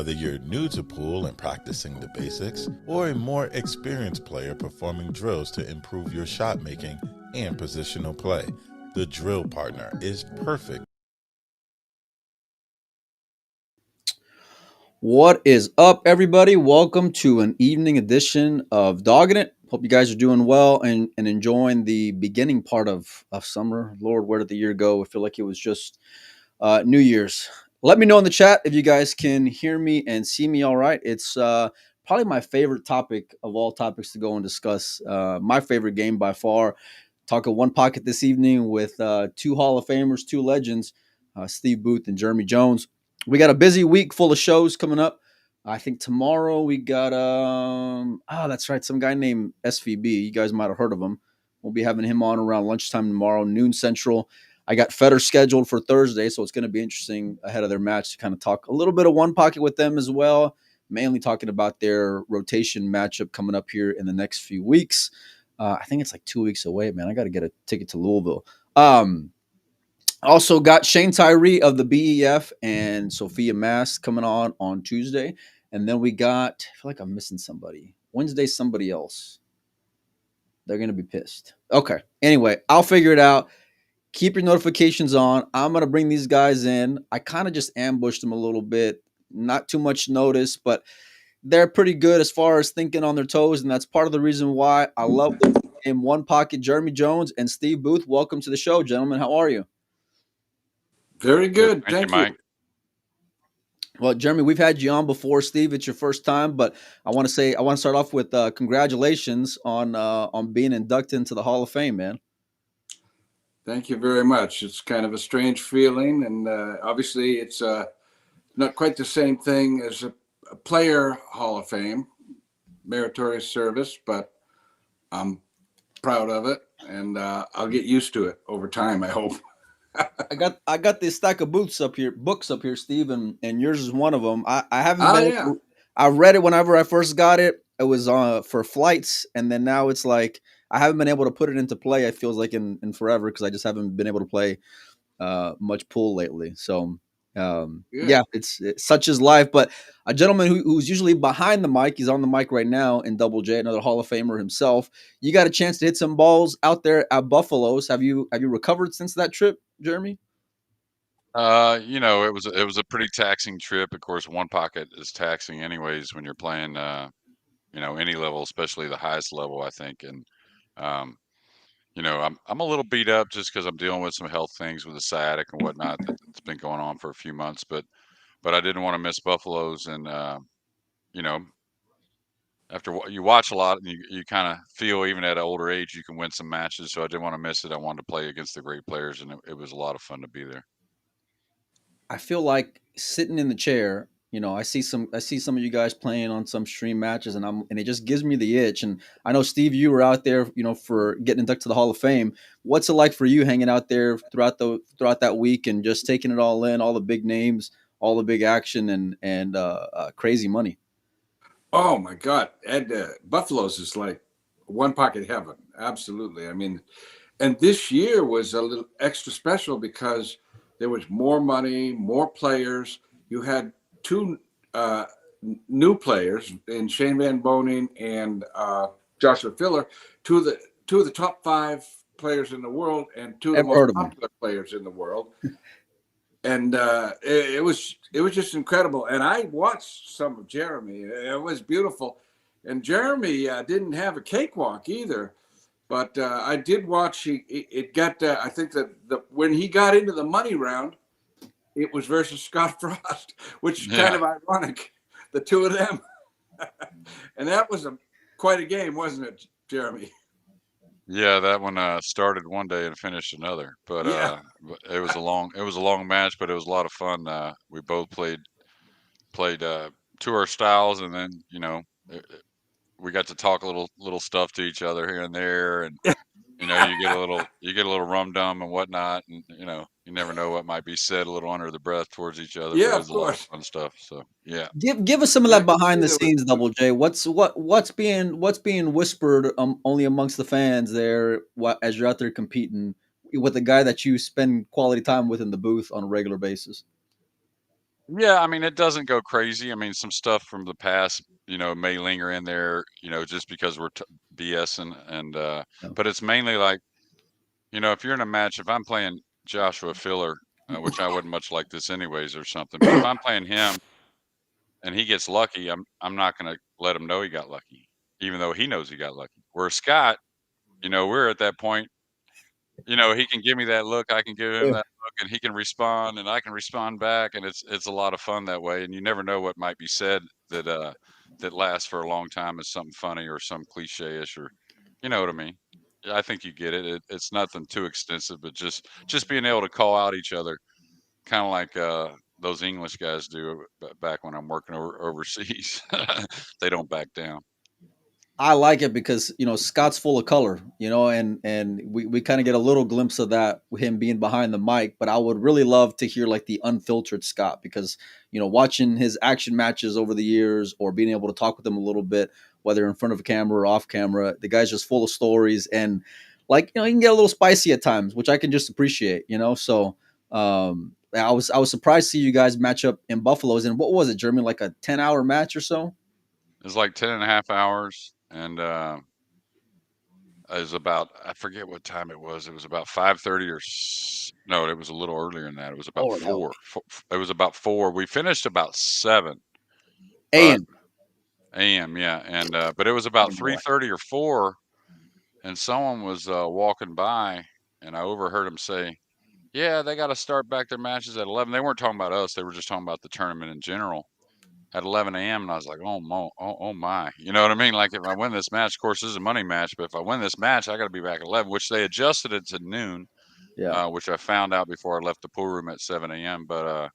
Whether you're new to pool and practicing the basics, or a more experienced player performing drills to improve your shot making and positional play, the Drill Partner is perfect. What is up, everybody? Welcome to an evening edition of Dogging It. Hope you guys are doing well and enjoying the beginning part of summer. Lord, where did the year go? I feel like it was just New Year's. Let me know in the chat if you guys can hear me and see me all right. It's probably my favorite topic of all topics to go and discuss. My favorite game by far. Talking one pocket this evening with two Hall of Famers, two legends, Steve Booth and Jeremy Jones. We got a busy week full of shows coming up. I think tomorrow we got that's right, some guy named SVB. You guys might have heard of him. We'll be having him on around lunchtime tomorrow, noon central. I got Federer scheduled for Thursday, so it's going to be interesting ahead of their match to kind of talk a little bit of one pocket with them as well, mainly talking about their rotation matchup coming up here in the next few weeks. I think it's like 2 weeks away, man. I got to get a ticket to Louisville. Also got Shane Tyree of the BEF and Sophia Mast coming on Tuesday. And then we got, I feel like I'm missing somebody. Wednesday, somebody else. They're going to be pissed. Okay. Anyway, I'll figure it out. Keep your notifications on. I'm going to bring these guys in. I kind of just ambushed them a little bit. Not too much notice, but they're pretty good as far as thinking on their toes. And that's part of the reason why I love them. In one pocket, Jeremy Jones and Steve Booth. Welcome to the show, gentlemen. How are you? Very good. Thank you, Mike. Well, Jeremy, we've had you on before. Steve, it's your first time, but I want to start off with congratulations on being inducted into the Hall of Fame, man. Thank you very much. It's kind of a strange feeling, and obviously it's not quite the same thing as a player Hall of Fame, meritorious service, but I'm proud of it, and I'll get used to it over time, I hope. I got this stack of books up here, Steve, and yours is one of them. I haven't I read it whenever I first got it. It was for flights, and then now it's like I haven't been able to put it into play. It feels like in forever because I just haven't been able to play much pool lately. So yeah, it's such is life. But a gentleman who's usually behind the mic, he's on the mic right now in Double J, another Hall of Famer himself. You got a chance to hit some balls out there at Buffalo's. Have you recovered since that trip, Jeremy? It was a pretty taxing trip. Of course, one pocket is taxing anyways when you're playing any level, especially the highest level, I think. And I'm a little beat up just because I'm dealing with some health things with the sciatic and whatnot that's been going on for a few months. But I didn't want to miss Buffalo's, and you know, after you watch a lot and you kind of feel even at an older age you can win some matches. So I didn't want to miss it. I wanted to play against the great players, and it was a lot of fun to be there. I feel like sitting in the chair, I see some of you guys playing on some stream matches and it just gives me the itch. And I know Steve, you were out there, for getting inducted to the Hall of Fame. What's it like for you hanging out there throughout that week and just taking it all in, all the big names, all the big action and crazy money? Oh my God. Ed, Buffalo's is like one pocket heaven. Absolutely. I mean, and this year was a little extra special because there was more money, more players. You had two new players in Shane Van Boning and Joshua Filler, two of the top 5 players in the world and two of the most popular players in the world. And it was just incredible. And I watched some of Jeremy. It was beautiful. And Jeremy didn't have a cakewalk either. But I did watch. It got. I think that when he got into the money round, it was versus Scott Frost, which is kind of ironic, the two of them. And that was quite a game, wasn't it, Jeremy? Yeah, that one started one day and finished another. But it was a long match, but it was a lot of fun. We both played to our styles, and then we got to talk a little stuff to each other here and there, and you get a little rum dum and whatnot, and you never know what might be said a little under the breath towards each other. Yeah, but it was of course. A lot of fun stuff. So yeah, give us some of that behind the scenes, Double J. What's being whispered only amongst the fans there as you're out there competing with the guy that you spend quality time with in the booth on a regular basis? Yeah, I mean, it doesn't go crazy. I mean, some stuff from the past, may linger in there, just because we're BSing No. but it's mainly like, if you're in a match, if I'm playing Joshua Filler, which I wouldn't much like this anyways or something, but if I'm playing him and he gets lucky, I'm not going to let him know he got lucky, even though he knows he got lucky. Where Scott, we're at that point. He can give me that look, I can give him Yeah. that look, and he can respond, and I can respond back, and it's a lot of fun that way. And you never know what might be said that lasts for a long time as something funny or some cliche-ish, or you know what I mean. Yeah, I think you get it. It's nothing too extensive, but just being able to call out each other, kind of like those English guys do back when I'm working overseas. They don't back down. I like it because Scott's full of color, and we kind of get a little glimpse of that with him being behind the mic. But I would really love to hear like the unfiltered Scott because watching his action matches over the years or being able to talk with him a little bit, whether in front of a camera or off camera, the guy's just full of stories and like he can get a little spicy at times, which I can just appreciate. So I was surprised to see you guys match up in Buffalo's. And what was it, Jeremy? Like a 10-hour match or so? It's like 10.5 hours, and it was about, I forget what time it was. It was about 5:30 no, it was a little earlier than that. It was about Lord help. 4. It was about 4. We finished about 7, but AM. AM, yeah. And but it was about 3:30 or 4, and someone was walking by, and I overheard him say, "Yeah, they got to start back their matches at 11." They weren't talking about us. They were just talking about the tournament in general at 11 a.m. And I was like, oh my, you know what I mean? Like if I win this match, of course, this is a money match, but if I win this match, I got to be back at 11, which they adjusted it to noon, Yeah. which I found out before I left the pool room at 7 a.m. But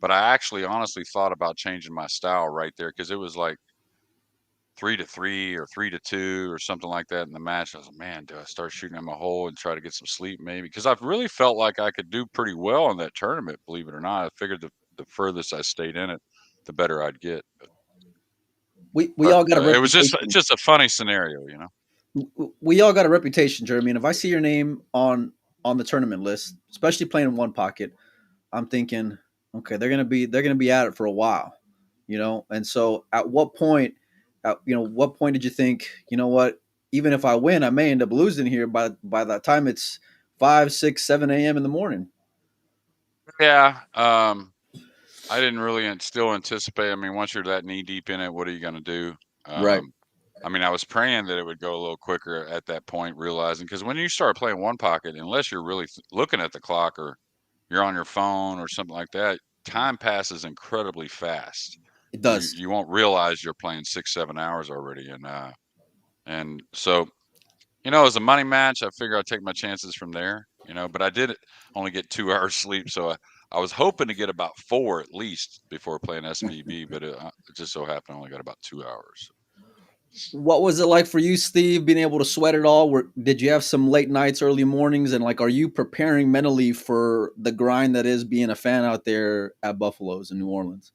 I actually honestly thought about changing my style right there because it was like 3-3 or 3-2 or something like that in the match. I was like, man, do I start shooting in my hole and try to get some sleep maybe? Because I've really felt like I could do pretty well in that tournament, believe it or not. I figured the furthest I stayed in it, the better I'd get. We But all got a it was just reputation. just a funny scenario. We all got a reputation, Jeremy. And if I see your name on the tournament list, especially playing one pocket, I'm thinking, okay, they're gonna be at it for a while. And so, at what point did you think, what, even if I win, I may end up losing here by that time it's 5, 6, 7 a.m. in the morning. Yeah, I didn't really still anticipate. I mean, once you're that knee deep in it, what are you going to do? Right. I mean, I was praying that it would go a little quicker at that point, realizing because when you start playing one pocket, unless you're really looking at the clock or you're on your phone or something like that, time passes incredibly fast. It You does. you won't realize you're playing 6 7 hours already, and so as a money match, I figure I'd take my chances from there, but I did only get 2 hours sleep. So I was hoping to get about 4 at least before playing SVB, but it just so happened I only got about 2 hours. What was it like for you, Steve, being able to sweat it all? Did you have some late nights, early mornings, and like, are you preparing mentally for the grind that is being a fan out there at Buffalo's in New Orleans?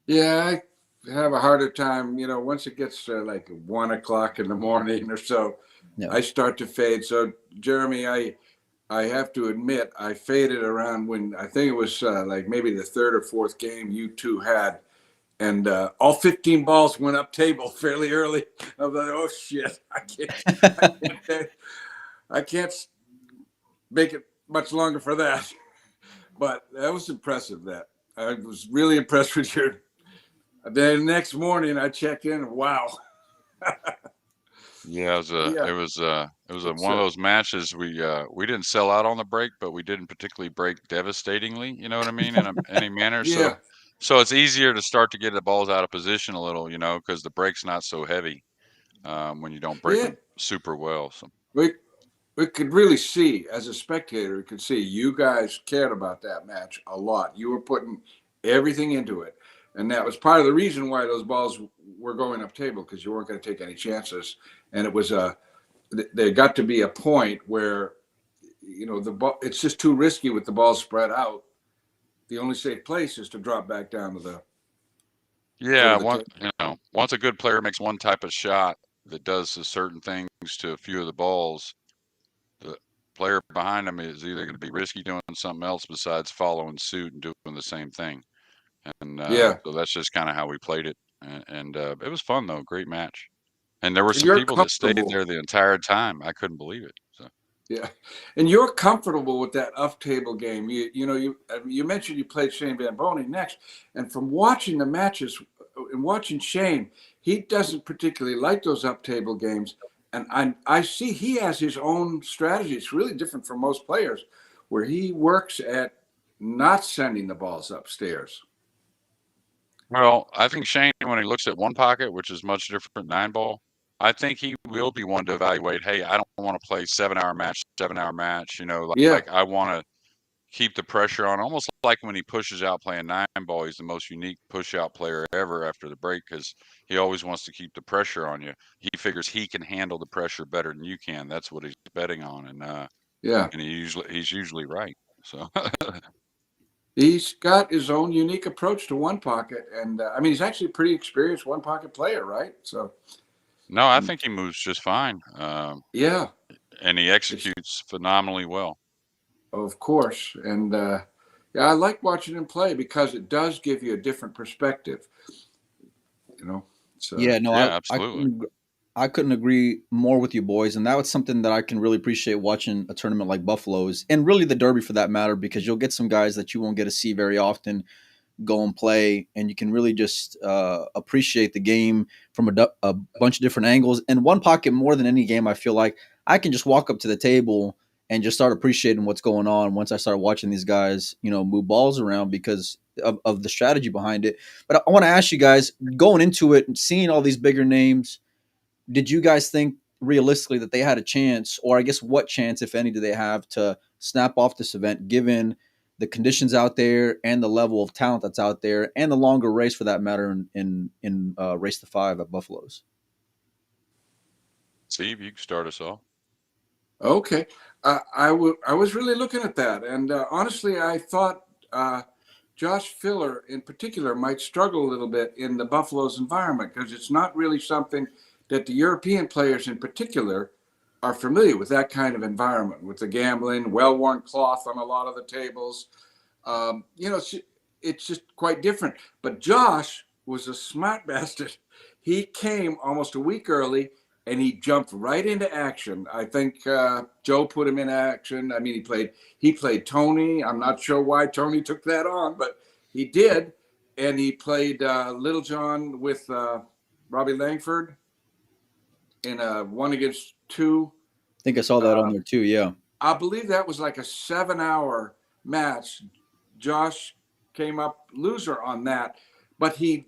Yeah, I have a harder time. Once it gets to like 1 o'clock in the morning or so, Yeah. I start to fade. So, Jeremy, I have to admit, I faded around when I think it was like maybe the third or fourth game you two had, and all 15 balls went up table fairly early. I was like, oh shit, I can't make it much longer for that. But that was impressive. That I was really impressed with your. The next morning, I checked in. Wow. Yeah, Yeah, it was it's one of those matches we didn't sell out on the break, but we didn't particularly break devastatingly. You know what I mean? In any manner. So yeah, so it's easier to start to get the balls out of position a little, because the break's not so heavy when you don't break yeah. them super well. So We we could really see as a spectator, we could see you guys cared about that match a lot. You were putting everything into it, and that was part of the reason why those balls were going up table because you weren't going to take any chances. And it was there got to be a point where the ball. It's just too risky with the ball spread out. The only safe place is to drop back down to the foot yeah, of the table. once a good player makes one type of shot that does a certain things to a few of the balls, the player behind him is either going to be risky doing something else besides following suit and doing the same thing. And Yeah. so that's just kind of how we played it. And it was fun though, great match. And there were And some you're people that stayed comfortable. there the entire time. I couldn't believe it. So Yeah, and you're comfortable with that off table game. You mentioned you played Shane Van Bonen next, and from watching the matches and watching Shane, he doesn't particularly like those up table games, and I see he has his own strategy. It's really different from most players, where he works at not sending the balls upstairs. well, I think Shane, when he looks at one pocket, which is much different 9 ball, I think he will be one to evaluate. Hey, I don't want to play 7 hour match, 7 hour match. Yeah, Like I want to keep the pressure on. Almost like when he pushes out playing 9 ball, he's the most unique push out player ever after the break because he always wants to keep the pressure on you. He figures he can handle the pressure better than you can. That's what he's betting on, yeah. and he's usually right. So He's got his own unique approach to one pocket, and I mean, he's actually a pretty experienced one pocket player, right? So, no, I think he moves just fine, yeah. and he It's executes phenomenally well. Of course. And yeah, I like watching him play because it does give you a different perspective. You know, it's Yeah, no, Yeah, I absolutely. I couldn't agree more with you boys, and that was something that I can really appreciate watching a tournament like Buffalo's, and really the Derby for that matter, because you'll get some guys that you won't get to see very often go and play, and you can really just appreciate the game from a bunch of different angles. And one pocket more than any game, I feel like I can just walk up to the table and just start appreciating what's going on once I start watching these guys, move balls around because of the strategy behind it. But I want to ask you guys, going into it and seeing all these bigger names, did you guys think realistically that they had a chance, or I guess what chance, if any, do they have to snap off this event, given the conditions out there and the level of talent that's out there, and the longer race for that matter in race to 5 at Buffalo's? Steve, you can start us off. okay. I was really looking at that. And honestly, I thought Josh Filler in particular might struggle a little bit in the Buffalo's environment because it's not really something that the European players in particular are familiar with, that kind of environment with the gambling, well worn cloth on a lot of the tables. It's just quite different. But Josh was a smart bastard. He came almost a week early and he jumped right into action. I think Joe put him in action. I mean, he played Tony. I'm not sure why Tony took that on, but he did, and he played Little John with Robbie Langford in a 1 against 2. I think I saw that on Uh, there too. Yeah. I believe that was like a 7 hour match. Josh came up loser on that, but he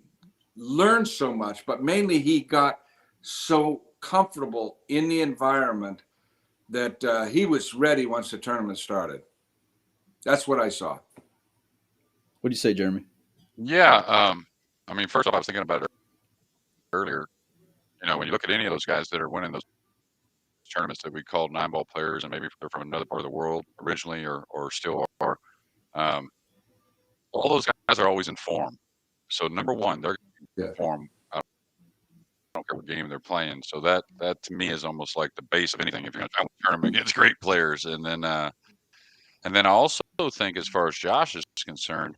learned so much. But mainly, he got so comfortable in the environment that he was ready once the tournament started. That's what I saw. What do you say, Jeremy? Yeah, I mean, first off, I was thinking about it earlier. When you look at any of those guys that are winning those tournaments that we called 9 ball players, and maybe they're from another part of the world originally, or still are, um, all those guys are always in form. So number one, they're Yeah, in form. I don't care what game they're playing. So that to me is almost like the base of anything. If you're going to tournament against great players, and then I also think, as far as Josh is concerned,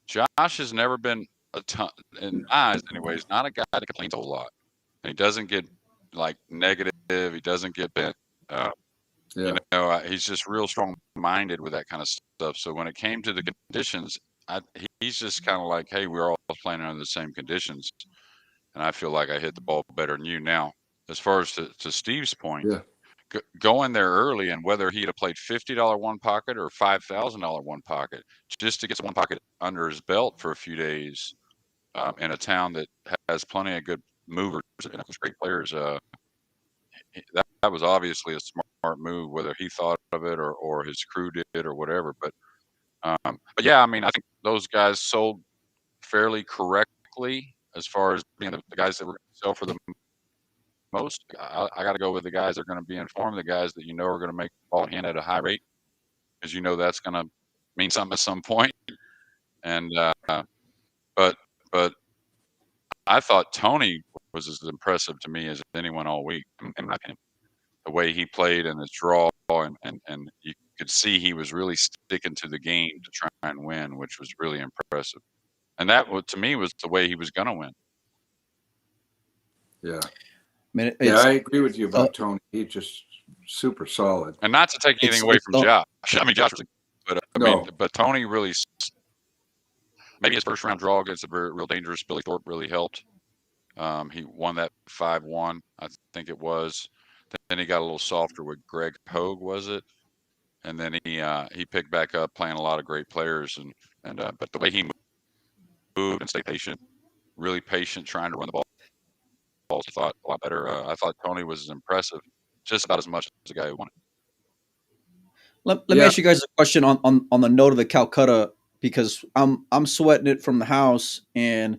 Josh has never been a ton, in my eyes, anyways, not a guy that complains a whole lot. And he doesn't get like negative. He doesn't get bent. Uh, yeah, he's just real strong minded with that kind of stuff. So when it came to the conditions, he's just kind of like, hey, we're all playing under the same conditions, and I feel like I hit the ball better than you. Now, as far as to Steve's point, yeah, going there early, and whether he'd have played $50 one pocket or $5,000 one pocket, just to get some one pocket under his belt for a few days, in a town that has plenty of good movers and great players. That was obviously a smart move, whether he thought of it or his crew did or whatever. But yeah, I mean, I think those guys sold fairly correctly as far as being the guys that were going to sell for the most. I got to go with the guys that are going to be informed, the guys that are going to make the ball hand at a high rate, because that's going to mean something at some point. And but but I thought Tony was as impressive to me as anyone all week, in my opinion. The way he played and his draw, and you could see he was really sticking to the game to try and win, which was really impressive. and that to me was the way he was going to win. Yeah. I mean, I agree with you uh, about Tony. He's just super solid. And not to take anything away from it's Josh. I mean, Josh was, but No. but Tony really, maybe his first round draw against a real dangerous Billy Thorpe really helped. He won that 5-1, I think it was. Then he got a little softer with Greg Hogue, was it? And then he picked back up playing a lot of great players, and but the way he moved and stayed patient, really patient, trying to run the balls, I thought a lot better. I thought Tony was impressive, just about as much as the guy who won it. Let me ask you guys a question on the note of the Calcutta, because I'm sweating it from the house, and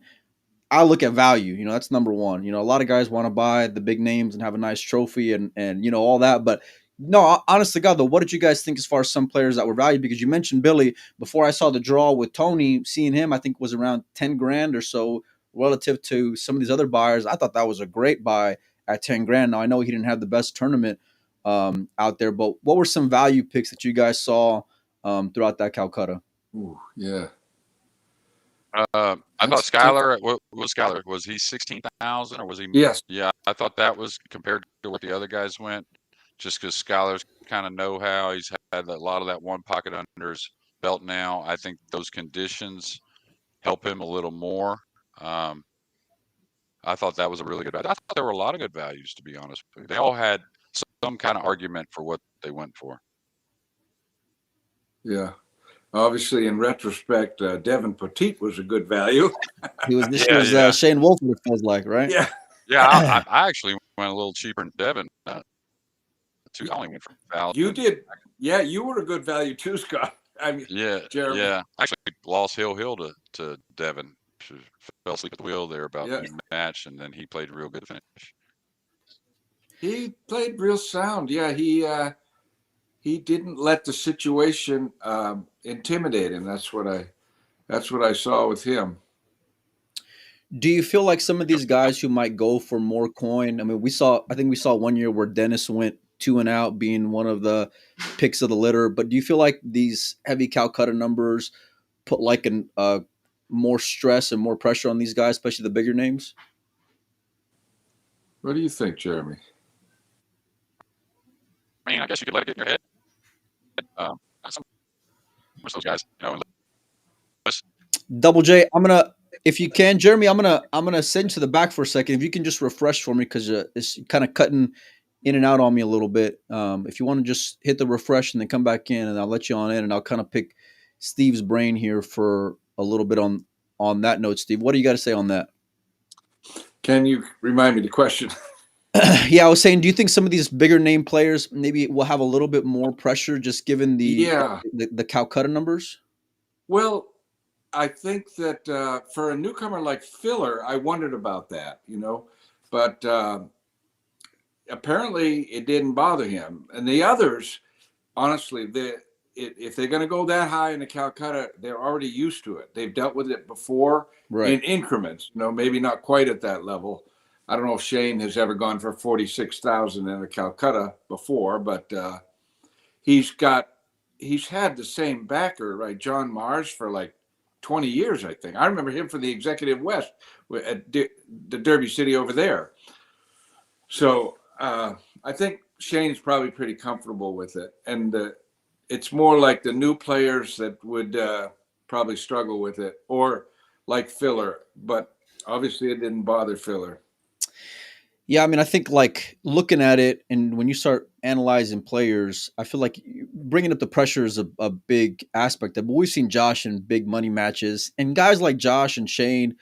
I look at value. You know, that's number one. You know, a lot of guys want to buy the big names and have a nice trophy and you know all that, but no, honest to God, though, what did you guys think as far as some players that were valued? Because you mentioned Billy before. I saw the draw with Tony. Seeing him, I think was around 10 grand or so relative to some of these other buyers. I thought that was a great buy at 10 grand. Now I know he didn't have the best tournament out there, but what were some value picks that you guys saw throughout that Calcutta? Ooh, yeah. I thought Skyler. What was Skyler? Was he 16,000 or was he? Yes. Yeah, I thought that was compared to what the other guys went, just because Skyler's kind of know-how. He's had a lot of that one pocket under his belt now. I think those conditions help him a little more. I thought that was a really good value. I thought there were a lot of good values, to be honest with you. They all had some kind of argument for what they went for. Yeah. Obviously, in retrospect, Devin Petit was a good value. He was this year's Shane Wolford, it feels like, right? Yeah. Yeah, I actually went a little cheaper than Devin. I only went for value. You did. Yeah, you were a good value too, Scott. I mean, Jeremy. Yeah. Actually, lost Hill to Devin. She fell asleep at the wheel there about mid-match, and then he played real good finish. He played real sound. Yeah, he didn't let the situation intimidate him. That's what I saw with him. Do you feel like some of these guys who might go for more coin? I mean, I think we saw 1 year where Dennis went 2 and out, being one of the picks of the litter. But do you feel like these heavy Calcutta numbers put like more stress and more pressure on these guys, especially the bigger names? What do you think, Jeremy? I mean, I guess you could let it get in your head. Some of those guys, you know. Double J, if you can, Jeremy, I'm gonna send you to the back for a second. If you can just refresh for me, because it's kind of cutting in and out on me a little bit. If you want to just hit the refresh and then come back in, and I'll let you on in, and I'll kind of pick Steve's brain here for a little bit on that note. Steve, what do you got to say on that? Can you remind me the question? Yeah, I was saying, do you think some of these bigger name players maybe will have a little bit more pressure just given the Calcutta numbers? Well, I think that for a newcomer like Filler, I wondered about that, you know, but apparently it didn't bother him. And the others, honestly, if they're going to go that high in the Calcutta, they're already used to it. They've dealt with it before in increments, you know, maybe not quite at that level. I don't know if Shane has ever gone for 46,000 in a Calcutta before, but he's had the same backer, right? John Mars for like 20 years, I think. I remember him for the Executive West at the Derby City over there. So I think Shane's probably pretty comfortable with it. And it's more like the new players that would probably struggle with it, or like Filler. But obviously it didn't bother Filler. Yeah, I mean, I think like looking at it, and when you start analyzing players, I feel like bringing up the pressure is a big aspect of it. But we've seen Josh in big money matches, and guys like Josh and Shane,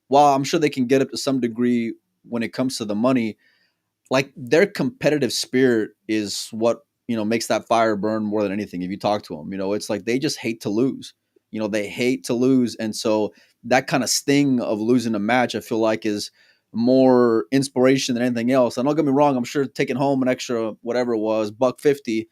while I'm sure they can get up to some degree when it comes to the money, like their competitive spirit is what, you know, makes that fire burn more than anything. If you talk to them, you know, it's like they just hate to lose. You know, they hate to lose, and so that kind of sting of losing a match, I feel like, is more inspiration than anything else. And don't get me wrong, I'm sure taking home an extra whatever it was, $150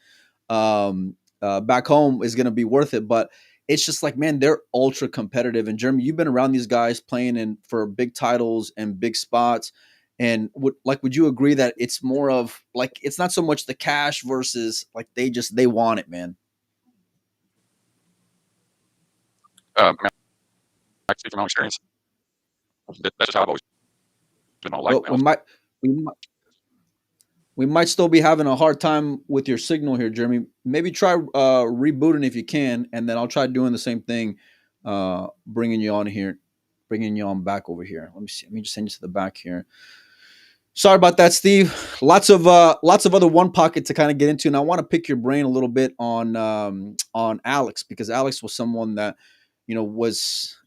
back home is going to be worth it. But it's just like, man, they're ultra competitive. And Jeremy, you've been around these guys playing for big titles and big spots. And would you agree that it's more of like, it's not so much the cash versus like they want it, man? speak from my own experience. That's just how I've always been all life. Well, we might still be having a hard time with your signal here, Jeremy. Maybe try rebooting if you can, and then I'll try doing the same thing, bringing you on here, bringing you on back over here. Let me see. Let me just send you to the back here. Sorry about that, Steve. Lots of other one pocket to kind of get into, and I want to pick your brain a little bit on Alex, because Alex was someone that was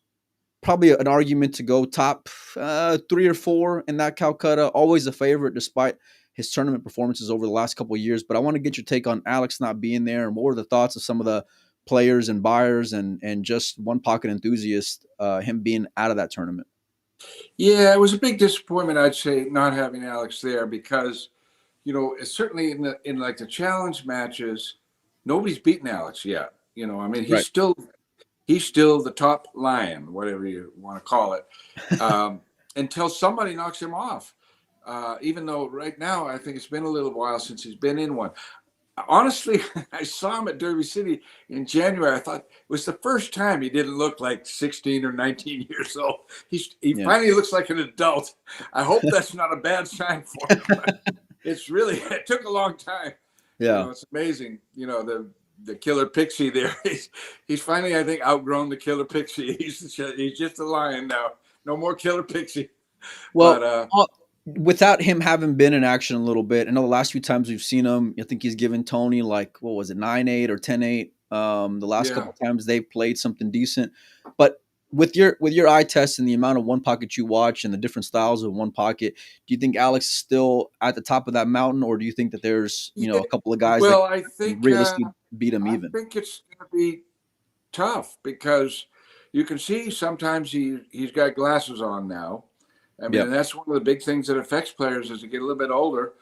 probably an argument to go top 3 or 4 in that Calcutta. Always a favorite, despite his tournament performances over the last couple of years. But I want to get your take on Alex not being there, and what were the thoughts of some of the players and buyers and just one pocket enthusiasts, him being out of that tournament. Yeah, it was a big disappointment, I'd say, not having Alex there, because it's certainly in like the challenge matches, nobody's beaten Alex yet. I mean, Right. he's still the top lion, whatever you want to call it, until somebody knocks him off. Even though right now I think it's been a little while since he's been in one. Honestly, I saw him at Derby City in January. I thought it was the first time he didn't look like 16 or 19 years old. He finally looks like an adult. I hope that's not a bad sign for him. It took a long time. Yeah. It's amazing. The killer pixie there. He's finally, I think, outgrown the killer pixie. He's just a lion now. No more killer pixie. Well, without him having been in action a little bit, I know the last few times we've seen him, I think he's given Tony, like, what was it, 9-8 or 10-8. The last couple of times they've played something decent. But with your eye test and the amount of one pocket you watch and the different styles of one pocket, do you think Alex is still at the top of that mountain, or do you think that there's a couple of guys that I think realistically beat him even? I think it's going to be tough, because you can see sometimes he's got glasses on now. I mean, and that's one of the big things that affects players as they get a little bit older.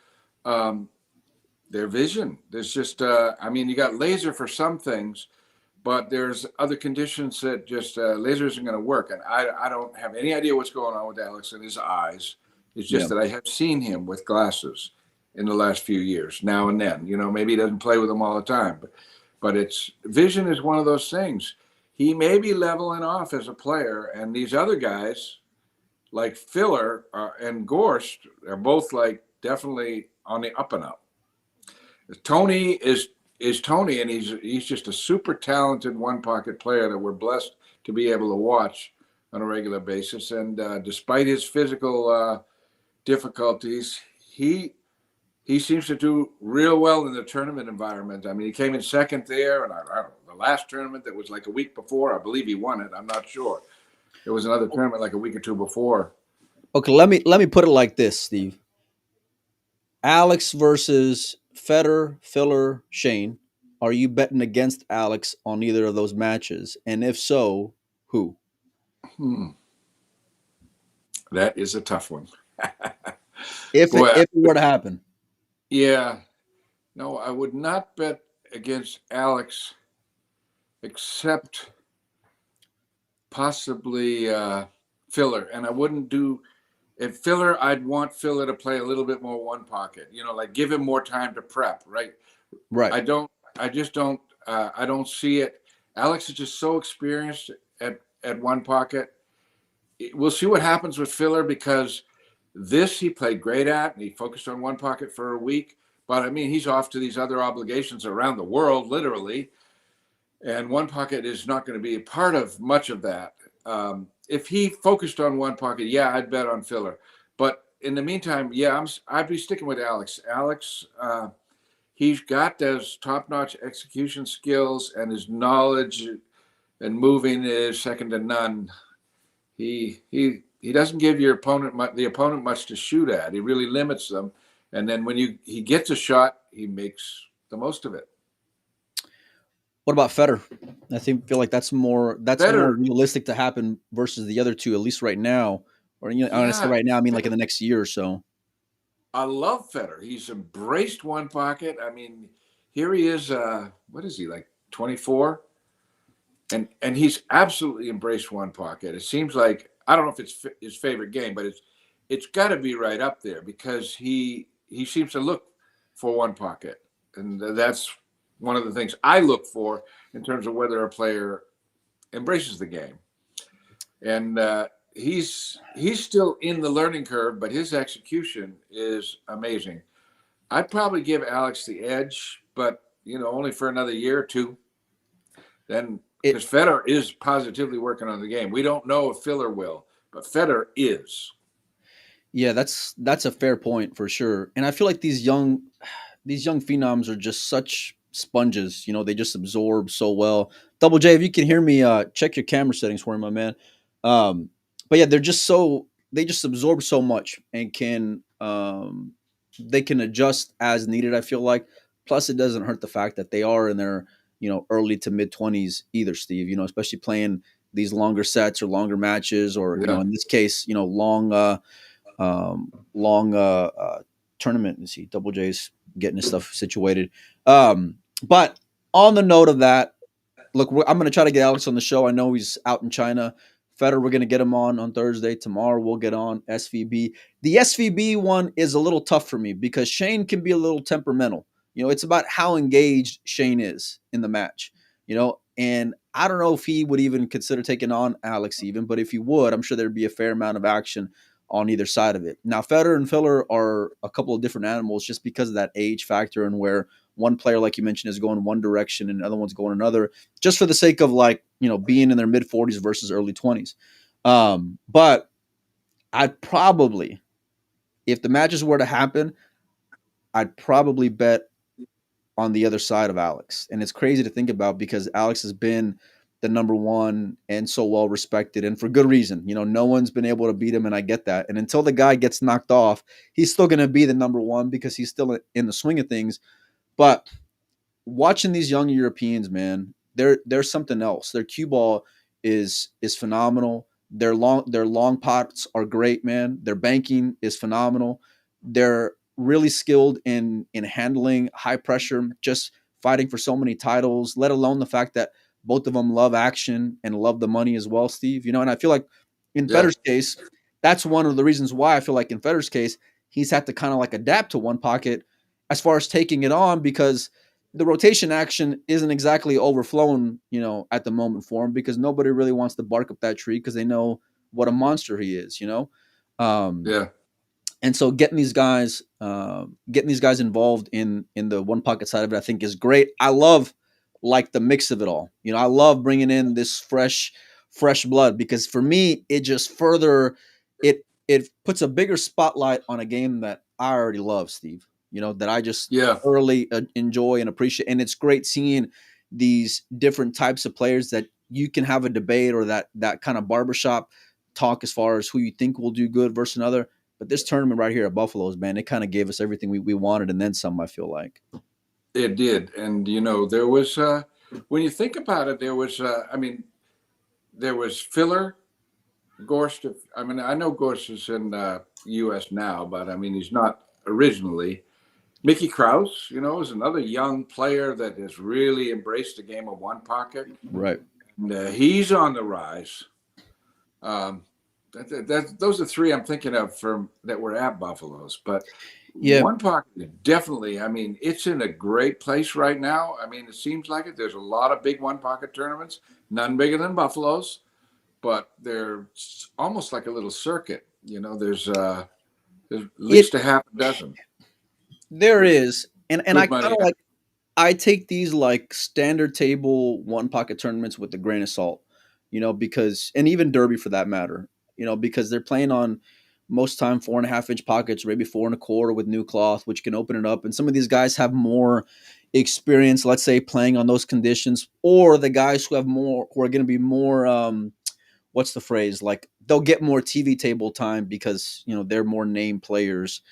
Their vision. There's just, you got laser for some things, but there's other conditions that just laser isn't going to work. And I don't have any idea what's going on with Alex and his eyes. It's just that I have seen him with glasses in the last few years, now and then. Maybe he doesn't play with them all the time, but it's vision is one of those things. He may be leveling off as a player, and these other guys, like Filler and Gorst, are both like definitely on the up and up. Tony is Tony, and he's just a super talented one pocket player that we're blessed to be able to watch on a regular basis. And despite his physical difficulties, he seems to do real well in the tournament environment. I mean, he came in second there, and I don't know, the last tournament that was like a week before, I believe he won it. I'm not sure. There was another tournament like a week or two before. Okay, let me put it like this, Steve. Alex versus Federer, Filler, Shane. Are you betting against Alex on either of those matches? And if so, who? That is a tough one. If it were to happen. Yeah. No, I would not bet against Alex, except possibly Filler. And I wouldn't do, if Filler, I'd want Filler to play a little bit more one pocket, like give him more time to prep, right? Right. I don't see it. Alex is just so experienced at one pocket. We'll see what happens with Filler, because this he played great at, and he focused on one pocket for a week. But I mean, he's off to these other obligations around the world, literally. And one pocket is not going to be a part of much of that. If he focused on one pocket, I'd bet on Filler. But in the meantime, I'd be sticking with Alex. Alex, he's got those top-notch execution skills, and his knowledge and moving is second to none. He doesn't give the opponent much to shoot at. He really limits them. And then when he gets a shot, he makes the most of it. What about Federer? I feel like that's more realistic to happen versus the other two, at least right now. Or when I say right now, I mean like in the next year or so. I love Federer. He's embraced one pocket. I mean, here he is. What is he, like 24? And he's absolutely embraced one pocket. It seems like, I don't know if it's his favorite game, but it's got to be right up there, because he seems to look for one pocket, and that's one of the things I look for in terms of whether a player embraces the game. and he's still in the learning curve, but his execution is amazing. I'd probably give Alex the edge, but only for another year or two. Then, It because Federer is positively working on the game. We don't know if Filler will, but Federer is. Yeah, that's a fair point for sure. And I feel like these young phenoms are just such sponges. They just absorb so well. Double J, if you can hear me, check your camera settings for me, my man. But yeah, they just absorb so much and they can adjust as needed. I feel like. Plus, it doesn't hurt the fact that they are in their early to mid 20s either, Steve. Especially playing these longer sets or longer matches, or Yeah, in this case, long tournament. You see, Double J's getting his stuff situated. But on the note of that, look, I'm going to try to get Alex on the show. I know he's out in China. Federer, we're going to get him on Thursday. Tomorrow, we'll get on SVB. The SVB one is a little tough for me because Shane can be a little temperamental. It's about how engaged Shane is in the match. And I don't know if he would even consider taking on Alex even, but if he would, I'm sure there'd be a fair amount of action on either side of it. Now, Federer and Filler are a couple of different animals just because of that age factor and where one player, like you mentioned, is going one direction and the other one's going another, just for the sake of being in their mid 40s versus early 20s. But I'd probably, if the matches were to happen, I'd probably bet on the other side of Alex. And it's crazy to think about because Alex has been the number one and so well respected, and for good reason. No one's been able to beat him, and I get that. And until the guy gets knocked off, he's still going to be the number one because he's still in the swing of things. But watching these young Europeans, man, there's something else. Their cue ball is phenomenal. Their long pots are great, man. Their banking is phenomenal. They're really skilled in handling high pressure, just fighting for so many titles, let alone the fact that both of them love action and love the money as well, Steve. And I feel like in yeah, Federer's case, that's one of the reasons why I feel like in Federer's case, he's had to kind of like adapt to one pocket as far as taking it on because the rotation action isn't exactly overflowing, at the moment for him because nobody really wants to bark up that tree because they know what a monster he is. Um, yeah, and so getting these guys involved in the one pocket side of it, I think is great. I love like the mix of it all. I love bringing in this fresh blood because for me, it just further it puts a bigger spotlight on a game that I already love, Steve. That I just yeah, thoroughly enjoy and appreciate, and it's great seeing these different types of players that you can have a debate or that kind of barbershop talk as far as who you think will do good versus another. But this tournament right here at Buffalo's, man, it kind of gave us everything we wanted and then some, I feel like. it did. And there was when you think about it, there was I mean, there was Filler, Gorst. I mean, I know Gorst is in U.S. now, but I mean, he's not originally. Mickey Krause, is another young player that has really embraced the game of one pocket. Right. And, he's on the rise. Um, those are three I'm thinking of from that were at Buffalo's. But Yeah. one pocket is definitely, I mean, it's in a great place right now. I mean, it seems like it. There's a lot of big one pocket tournaments, none bigger than Buffalo's, but they're almost like a little circuit. There's at least a half a dozen There with is. And I good kind money. of like I take these like standard table one pocket tournaments with a grain of salt, because and even Derby for that matter, because they're playing on most time 4.5 inch pockets, maybe 4 1/4 with new cloth, which can open it up. And some of these guys have more experience, let's say, playing on those conditions, or the guys who are going to be more what's the phrase? Like they'll get more TV table time because they're more name players,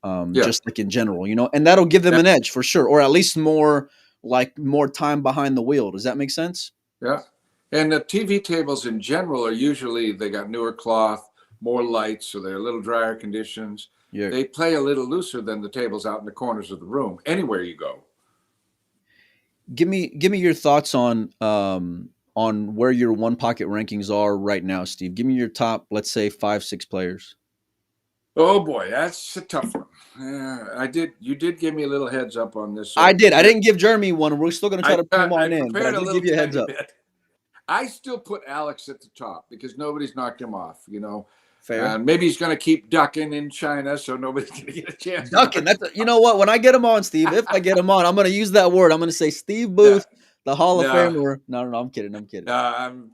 Yeah. just like in general, and that'll give them an edge for sure, or at least more time behind the wheel. Does that make sense? Yeah. And the TV tables in general are usually, they got newer cloth, more lights, so they're a little drier conditions. Yeah. They play a little looser than the tables out in the corners of the room, anywhere you go. Give me your thoughts on where your one pocket rankings are right now, Steve. Give me your top, let's say 5, 6 players. Oh boy, that's a tough one. You did give me a little heads up on this. I So did. I didn't give Jeremy one. We're still going to try to bring I mine in, but I prepared a did little give you a heads tiny up. bit. I still put Alex at the top because nobody's knocked him off, you know. Fair. Maybe he's going to keep ducking in China, so nobody's going to get a chance. Ducking. You know what? When I get him on, Steve, if I get him on, I'm going to use that word. I'm going to say Steve Booth, the Hall of Famer. No, I'm kidding. No,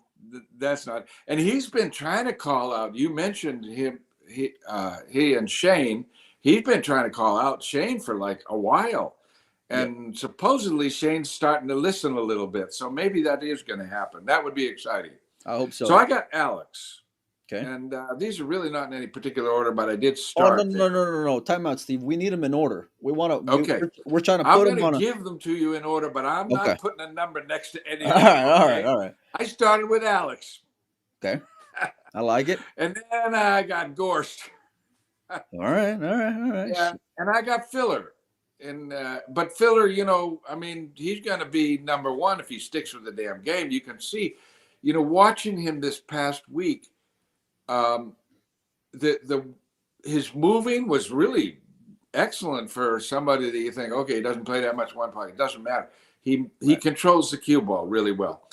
that's not. And he's been trying to call out. You mentioned him. He and Shane. He's been trying to call out Shane for like a while, and supposedly Shane's starting to listen a little bit. So maybe that is going to happen. That would be exciting. I hope so. So I got Alex. Okay. And these are really not in any particular order, but I did start. Oh, no. Time out, Steve. We need them in order. We want to. Okay. We're trying to put them on. I'm going to give them to you in order, but I'm not putting a number next to any. All right. I started with Alex. Okay. I like it. And then I got Gorst. All right. Yeah, and I got Filler. And but Filler, you know, I mean, he's going to be number one if he sticks with the damn game. You can see, you know, watching him this past week. His moving was really excellent for somebody that you think, okay, he doesn't play that much one pocket. It doesn't matter. He controls the cue ball really well.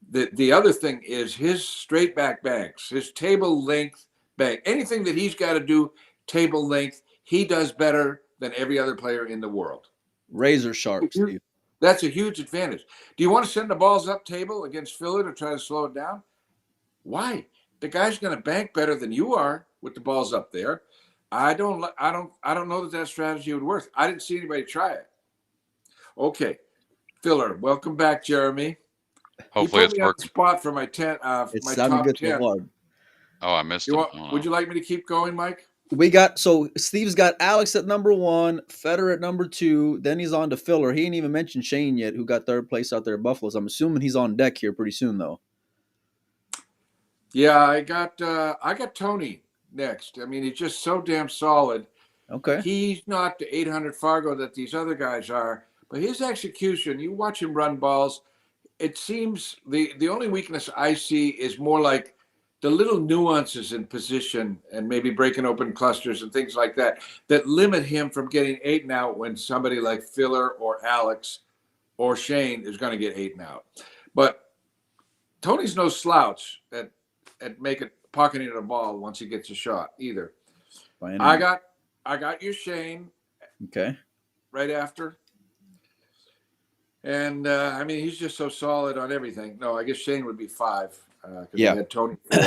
The other thing is his straight back banks, his table length bank, anything that he's got to do table length, he does better than every other player in the world. Razor sharp, Steve. That's a huge advantage. Do you want to send the balls up table against Filler to try to slow it down? Why? The guy's going to bank better than you are with the balls up there. I don't know that strategy would work. I didn't see anybody try it. Okay, Filler, welcome back, Jeremy. Hopefully it's working. Spot for my 10. It's my top good 10. So hard. Oh, I missed it. Would you like me to keep going, Mike? So Steve's got Alex at number 1, Federer at number 2. Then he's on to Filler. He ain't even mentioned Shane yet, who got third place out there at Buffalo's. I'm assuming he's on deck here pretty soon, though. Yeah, I got Tony next. I mean, he's just so damn solid. Okay. He's not the 800 Fargo that these other guys are, but his execution, you watch him run balls, it seems the only weakness I see is more like the little nuances in position and maybe breaking open clusters and things like that limit him from getting 8 and out when somebody like Filler or Alex or Shane is going to get 8 and out. But Tony's no slouch at pocketing the ball once he gets a shot either. I got your Shane. Okay. Right after. And I mean, he's just so solid on everything. No, I guess Shane would be 5 because he had Tony 4.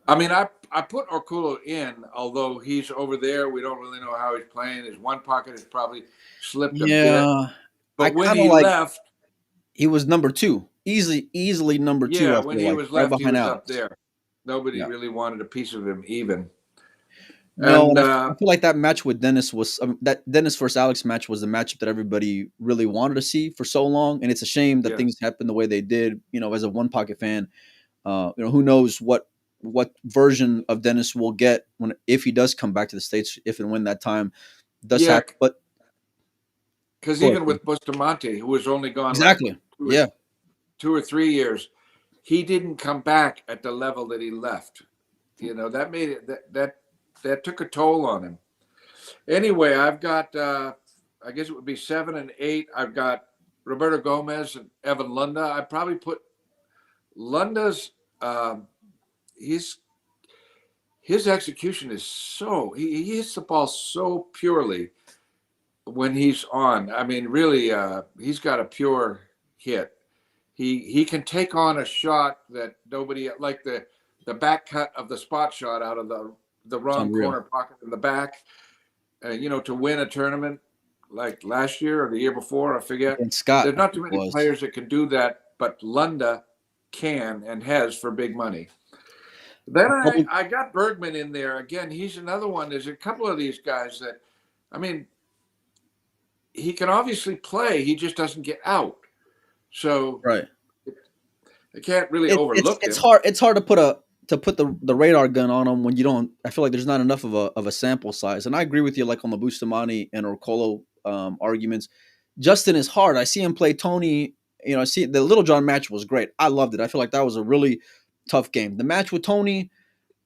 I mean, I put Orkulo in, although he's over there. We don't really know how he's playing. His one pocket has probably slipped a bit. But when he left, he was number 2. Easily number 2. Yeah, when he was left, he was up there. Nobody really wanted a piece of him even. No, I feel like that match with Dennis was that Dennis versus Alex match was the matchup that everybody really wanted to see for so long, and it's a shame that things happened the way they did. You know, as a one pocket fan, who knows what version of Dennis we'll get if he does come back to the States, if and when that time does happen. But because even with Bustamante, who was only gone exactly, 2 or 3 years, he didn't come back at the level that he left. You know, that made it that took a toll on him. Anyway, I've got, I guess it would be 7 and 8. I've got Roberto Gomez and Evan Lunda. I probably put Lunda's, his execution is he hits the ball so purely when he's on. I mean, really, he's got a pure hit. He can take on a shot that nobody, like the back cut of the spot shot out of the wrong corner pocket in the back, to win a tournament like last year or the year before, I forget. And Scott, there's not too many players that can do that, but Lunda can and has for big money. Then I got Bergman in there. Again, he's another one. There's a couple of these guys that, I mean, he can obviously play. He just doesn't get out. So I can't really overlook him. It's hard to put the radar gun on him when you don't. I feel like there's not enough of a sample size. And I agree with you, like on the Bustamante and Orkulo arguments. Justin is hard. I see him play Tony. I see the Little John match was great. I loved it. I feel like that was a really tough game. The match with Tony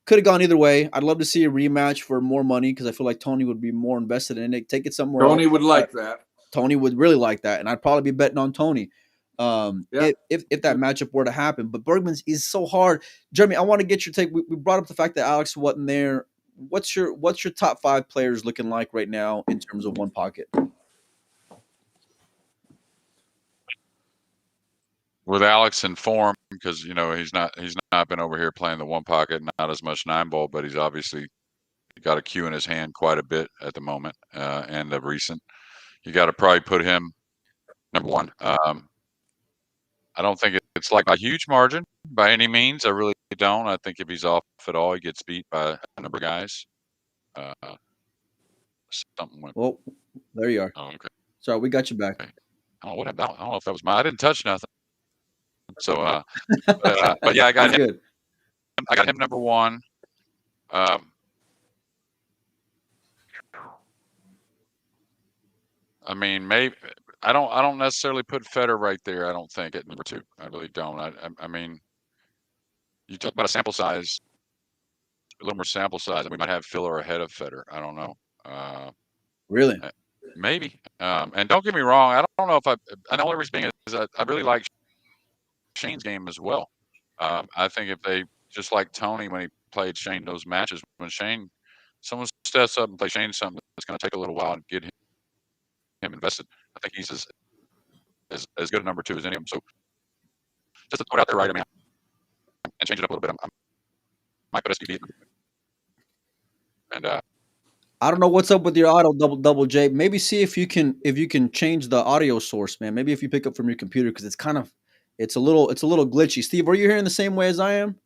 could have gone either way. I'd love to see a rematch for more money because I feel like Tony would be more invested in it. Take it somewhere. Tony would like that. Tony would really like that, and I'd probably be betting on Tony. Yeah. If that matchup were to happen. But Bergman's is so hard. Jeremy, I want to get your take. We brought up the fact that Alex wasn't there. What's your top 5 players looking like right now in terms of One Pocket? With Alex in form, because he's not been over here playing the one pocket, not as much 9 ball, but he's obviously got a cue in his hand quite a bit at the moment, and the recent. You got to probably put him number one. I don't think it's like a huge margin by any means. I really don't. I think if he's off at all, he gets beat by a number of guys. Uh, Something went. Well, there you are. Oh, okay. Sorry, we got you back. Okay. I don't know what happened. I don't know if that was I didn't touch nothing. So, but yeah, I got him. Good. I got him number one. I mean, maybe I don't necessarily put Federer right there. I don't think at number 2. I really don't. I mean, you talk about a sample size, a little more sample size, and we might have Filler ahead of Federer. I don't know. Really? Maybe. And don't get me wrong. I don't know if and the only reason being is I really like Shane's game as well. I think if they just like Tony when he played Shane those matches, when someone steps up and plays Shane something that's going to take a little while and get him invested, I think he's as good a number 2 as any of them. So just to put it out there, right? I mean, and change it up a little bit. I might put SPV. And I don't know what's up with your auto double J. Maybe see if you can change the audio source, man. Maybe if you pick up from your computer, because it's a little glitchy. Steve, are you hearing the same way as I am?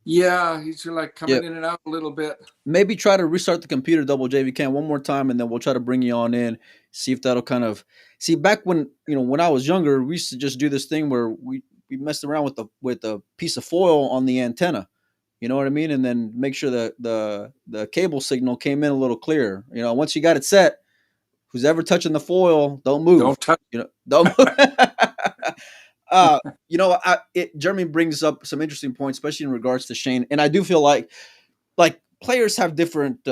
Yeah, he's like coming in and out a little bit. Maybe try to restart the computer, double J, if you can, one more time, and then we'll try to bring you on in. See if that'll kind of see. Back when when I was younger, we used to just do this thing where we messed around with a piece of foil on the antenna. You know what I mean? And then make sure that the cable signal came in a little clearer. Once you got it set, who's ever touching the foil, don't move. Don't touch. Don't move. Jeremy brings up some interesting points, especially in regards to Shane. And I do feel like players have different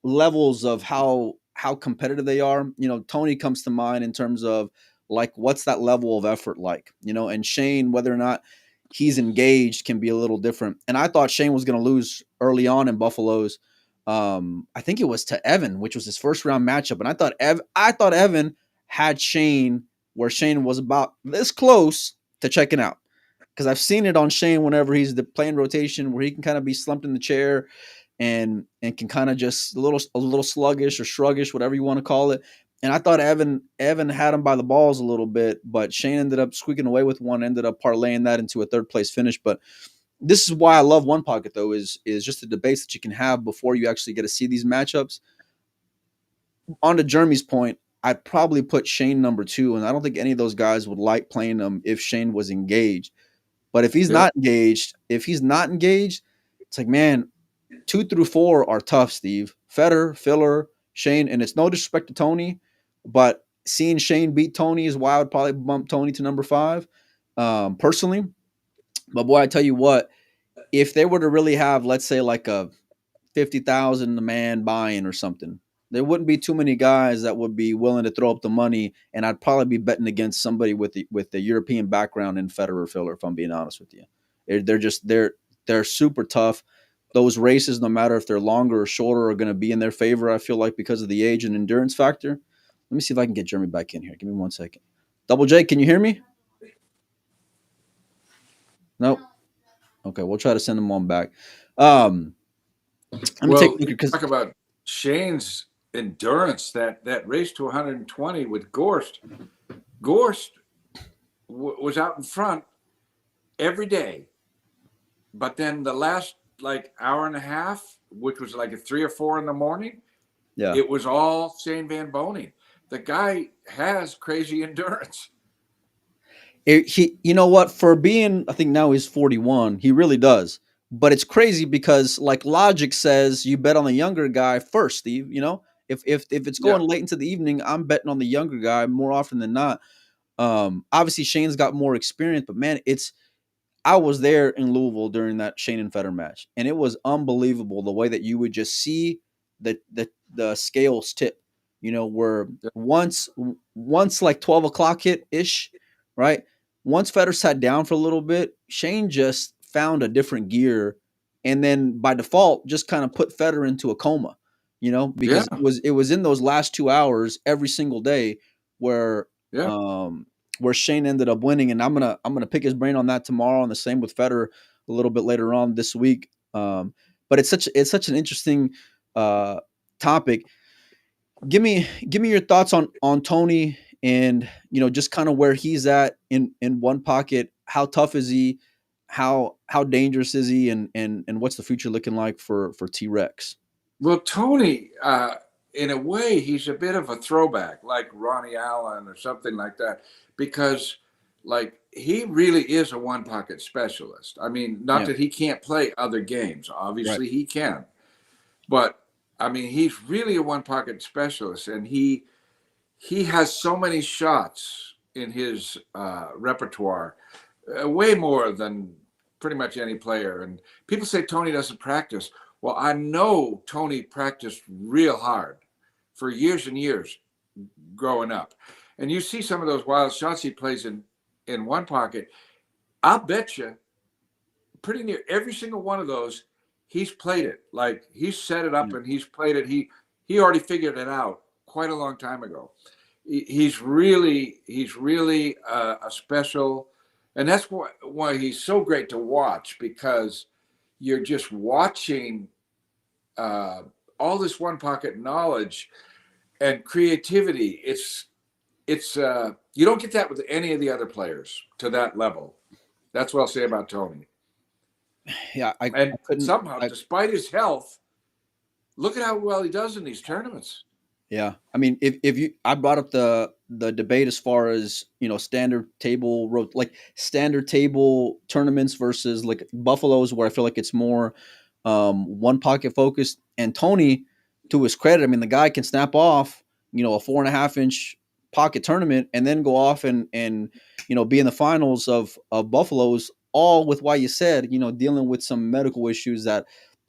levels of how competitive they are. Tony comes to mind in terms of like what's that level of effort like, and Shane, whether or not he's engaged, can be a little different. And I thought Shane was going to lose early on in Buffalo's. I think it was to Evan, which was his first round matchup, and I thought Evan had Shane where Shane was about this close to checking out, because I've seen it on Shane whenever he's playing rotation where he can kind of be slumped in the chair and can kind of just a little sluggish or shruggish, whatever you want to call it. And I thought Evan had him by the balls a little bit, but Shane ended up squeaking away with one, ended up parlaying that into a 3rd place finish. But this is why I love One Pocket, though, is just the debates that you can have before you actually get to see these matchups. On to Jeremy's point, I'd probably put Shane number 2, and I don't think any of those guys would like playing him if Shane was engaged. But if he's not engaged, it's like, man, 2 through 4 are tough, Steve. Federer, Filler, Shane, and it's no disrespect to Tony, but seeing Shane beat Tony is why I would probably bump Tony to number 5, personally. But boy, I tell you what, if they were to really have, let's say, like a 50,000 a man buy-in or something, there wouldn't be too many guys that would be willing to throw up the money, and I'd probably be betting against somebody with the European background in Federer, Filler, if I'm being honest with you. They're super tough. Those races, no matter if they're longer or shorter, are going to be in their favor, I feel like, because of the age and endurance factor. Let me see if I can get Jeremy back in here. Give me 1 second. Double J, can you hear me? Nope. Okay, we'll try to send him on back. Let me take a look because talk about Shane's endurance. That race to 120 with Gorst. Gorst was out in front every day, but then the last hour and a half, which was like at 3 or 4 in the morning, it was all Shane Van Boning. The guy has crazy endurance. He, you know what? For being, I think now he's 41, he really does. But it's crazy because, like, logic says you bet on the younger guy first, Steve. If it's going late into the evening, I'm betting on the younger guy more often than not. Obviously, Shane's got more experience, but man, I was there in Louisville during that Shane and Federer match, and it was unbelievable the way that you would just see the scales tip. Where once like 12 o'clock hit ish, right? Once Federer sat down for a little bit, Shane just found a different gear, and then by default just kind of put Federer into a coma, Yeah, because it was in those last 2 hours every single day where yeah. um where Shane ended up winning, and I'm gonna pick his brain on that tomorrow, and the same with Federer a little bit later on this week. But it's such an interesting uh topic. Give me your thoughts on Tony, and just kind of where he's at in one pocket. How tough is he? How dangerous is he? And what's the future looking like for T Rex? Well, Tony, in a way, he's a bit of a throwback, like Ronnie Allen or something like that, because like he really is a one pocket specialist. I mean, not Yeah, that he can't play other games, right. obviously he can, but I mean, he's really a one pocket specialist, and he has so many shots in his repertoire, way more than pretty much any player. And people say Tony doesn't practice. Well, I know Tony practiced real hard for years and years growing up. And you see some of those wild shots he plays in one pocket. I'll bet you pretty near every single one of those, he's played it. Like he's set it up Yeah, and he's played it. He already figured it out quite a long time ago. He's really a special, and that's why he's so great to watch, because you're just watching uh, all this one pocket knowledge and creativity. It's you don't get that with any of the other players to that level. That's what I'll say about Tony. yeah. I And couldn't. somehow, despite his health, look at how well he does in these tournaments. Yeah, I mean, if you, I brought up the debate as far as standard table like standard table tournaments versus like Buffaloes, where I feel like it's more one pocket focused. And Tony, to his credit, I mean, the guy can snap off a 4.5 inch pocket tournament and then go off and be in the finals of Buffaloes, all with why you said dealing with some medical issues that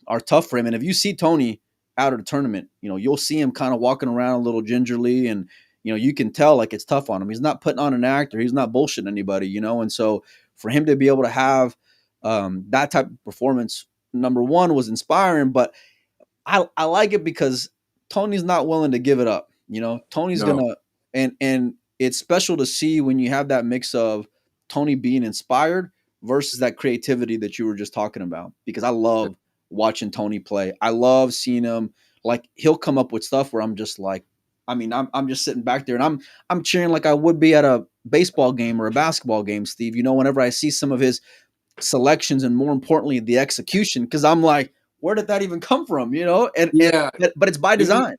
are tough for him. And if you see Tony out of the tournament, you'll see him kind of walking around a little gingerly, and you can tell like it's tough on him. He's not putting on an act, or he's not bullshitting anybody, And so for him to be able to have that type of performance, number one, was inspiring. But I like it because Tony's not willing to give it up. Tony's No. gonna, and it's special to see when you have that mix of Tony being inspired versus that creativity that you were just talking about. Because I love watching Tony play. I love seeing him, like he'll come up with stuff where I'm just like, I mean, I'm just sitting back there and I'm cheering like I would be at a baseball game or a basketball game, Steve. Whenever I see some of his selections, and more importantly the execution, because I'm like, where did that even come from? And Yeah, but it's by you need design.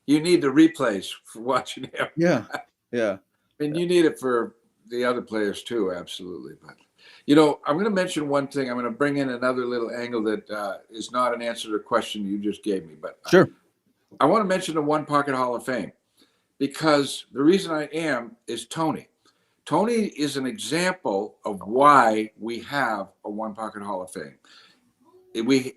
you need the replays for watching him. Yeah, yeah, And you need it for the other players too, absolutely. But I'm going to mention one thing. I'm going to bring in another little angle that is not an answer to the question you just gave me. But sure. I want to mention the One Pocket Hall of Fame, because the reason I am is Tony. Tony is an example of why we have a One Pocket Hall of Fame. We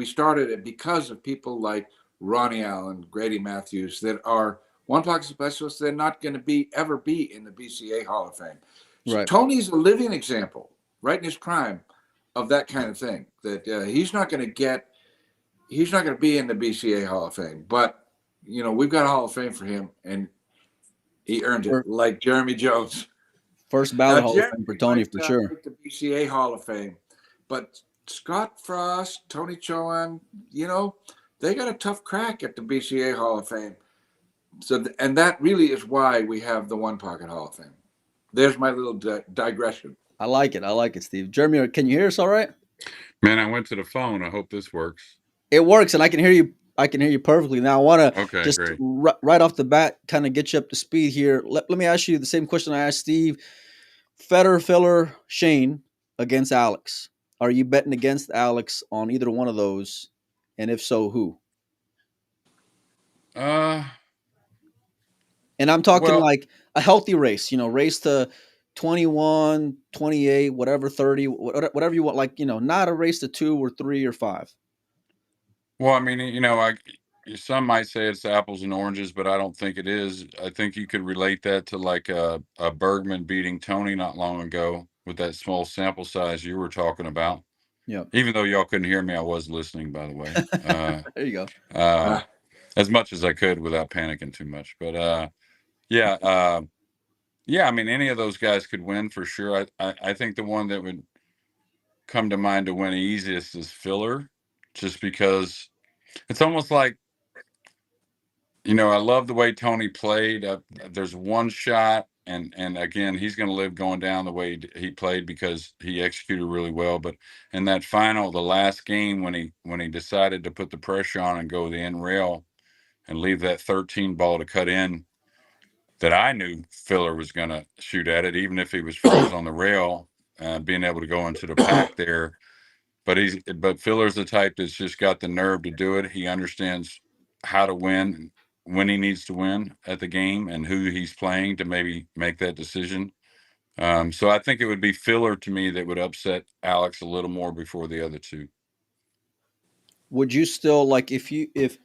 started it because of people like Ronnie Allen, Grady Matthews, that are one pocket specialists. They're not going to ever be in the BCA Hall of Fame. So Right. Tony's a living example, right in his prime, of that kind of thing. That he's not going to be in the BCA Hall of Fame, but we've got a Hall of Fame for him, and he earned it, First, like Jeremy Jones. first Now, ballot Hall of Jeremy Fame for Tony might for sure. make the BCA Hall of Fame, but Scott Frost, Tony Chohan, they got a tough crack at the BCA Hall of Fame. So, and that really is why we have the One Pocket Hall of Fame. There's my little digression. I like it. I like it, Steve. Jeremy, can you hear us all right? Man, I went to the phone. I hope this works. It works, and I can hear you. I can hear you perfectly. Now I want to Okay, just great. right off the bat kind of get you up to speed here. Let me ask you the same question I asked Steve. Federer, Filler, Shane against Alex. Are you betting against Alex on either one of those? And if so, who? Uh, And I'm talking well, like a healthy race, race to 21, 28, whatever, 30, whatever you want. Like, not a race to 2 or 3 or 5. I mean, some might say it's apples and oranges, but I don't think it is. I think you could relate that to like a Bergman beating Tony not long ago with that small sample size you were talking about. Yeah. Even though y'all couldn't hear me, I was listening, by the way. There you go. Um, as much as I could without panicking too much. But yeah, yeah. I mean, any of those guys could win for sure. I think the one that would come to mind to win easiest is Filler, just because it's almost like, I love the way Tony played. There's one shot, and again, he's going to live going down the way he played because he executed really well. But in that the last game, when he decided to put the pressure on and go the end rail and leave that 13 ball to cut in, that I knew Filler was going to shoot at it, even if he was froze on the rail, being able to go into the pack there. But Filler's the type that's just got the nerve to do it. He understands how to win when he needs to win at the game and who he's playing to maybe make that decision. So I think it would be Filler to me that would upset Alex a little more before the other two. Would you still like if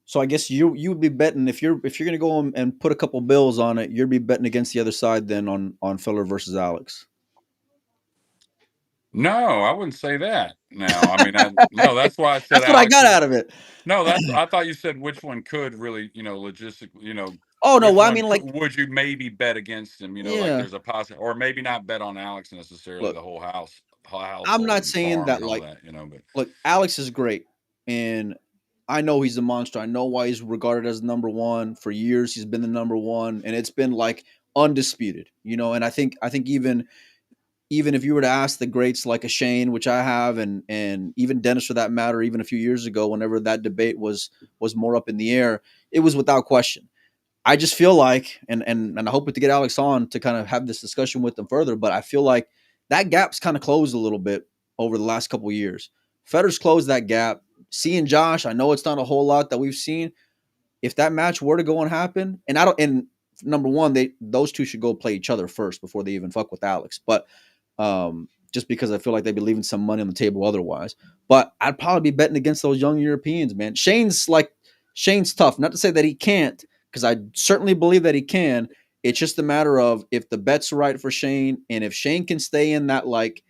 so I guess you would be betting if you're going to go and put a couple bills on it, you'd be betting against the other side then on Filler versus Alex. No, I wouldn't say that. Now, I mean, no, that's why I said That's what I Alex got is. out of it. No, I thought you said which one could really, logistically, Oh no, which well, I one mean, like, would you maybe bet against him? Like yeah. there's a possible, or maybe not bet on Alex necessarily, Look, the whole I'm household not and saying farm that and all like, that, but look, Alex is great, and I know he's a monster. I know why he's regarded as number one for years. He's been the number one, and it's been like undisputed, And I think even if you were to ask the greats like a Shane, which I have, and even Dennis for that matter, even a few years ago, whenever that debate was more up in the air, it was without question. I just feel like, and I hope to get Alex on to kind of have this discussion with them further, but I feel like that gap's kind of closed a little bit over the last couple of years. Federer's closed that gap. Seeing Josh, I know it's not a whole lot that we've seen. If that match were to go and happen, and number one, those two should go play each other first before they even fuck with Alex. But just because I feel like they'd be leaving some money on the table otherwise. But I'd probably be betting against those young Europeans, man. Shane's tough. Not to say that he can't, because I certainly believe that he can. It's just a matter of if the bet's right for Shane, and if Shane can stay in that like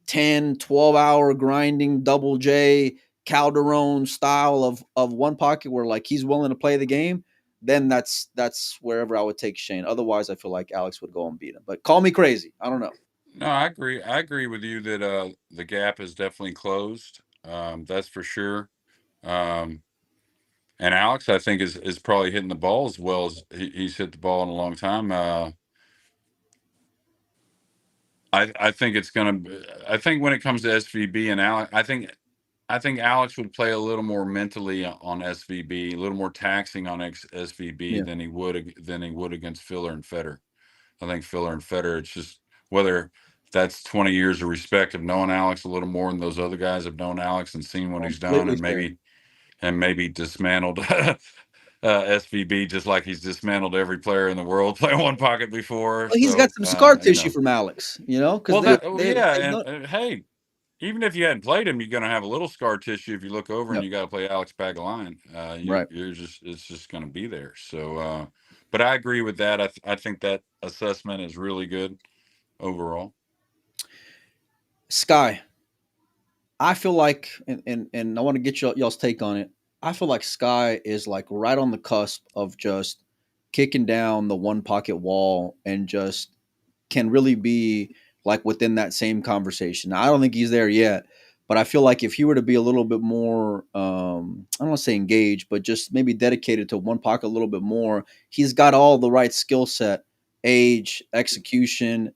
10, 12-hour grinding double J Calderon style of one pocket where like he's willing to play the game, then that's wherever I would take Shane. Otherwise, I feel like Alex would go and beat him. But call me crazy. I don't know. no, I agree. I agree with you that the gap is definitely closed. That's for sure. Um, and Alex, I think, is probably hitting the ball as well as he's hit the ball in a long time. I think it's gonna. I think when it comes to SVB and Alex, I think Alex would play a little more mentally on SVB, a little more taxing on SVB Yeah. than he would against Filler and Federer. I think Filler and Federer, it's just whether that's 20 years of respect of knowing Alex a little more than those other guys have known Alex and seen what he's done, Completely and fair. maybe dismantled SVB just like he's dismantled every player in the world playing one pocket before. Well, he's got So some scar tissue from Alex, because well, yeah, they've and done. hey, even if you hadn't played him, you're going to have a little scar tissue if you look over and Yep. you got to play Alex Pagulayan. Right. It's just going to be there. So, but I agree with that. I think that assessment is really good overall. Sky. I feel like, and I want to get y'all's take on it. I feel like Sky is like right on the cusp of just kicking down the one pocket wall and just can really be like within that same conversation. Now, I don't think he's there yet, but I feel like if he were to be a little bit more, I don't want to say engaged, but just maybe dedicated to one pocket a little bit more, he's got all the right skill set, age, execution,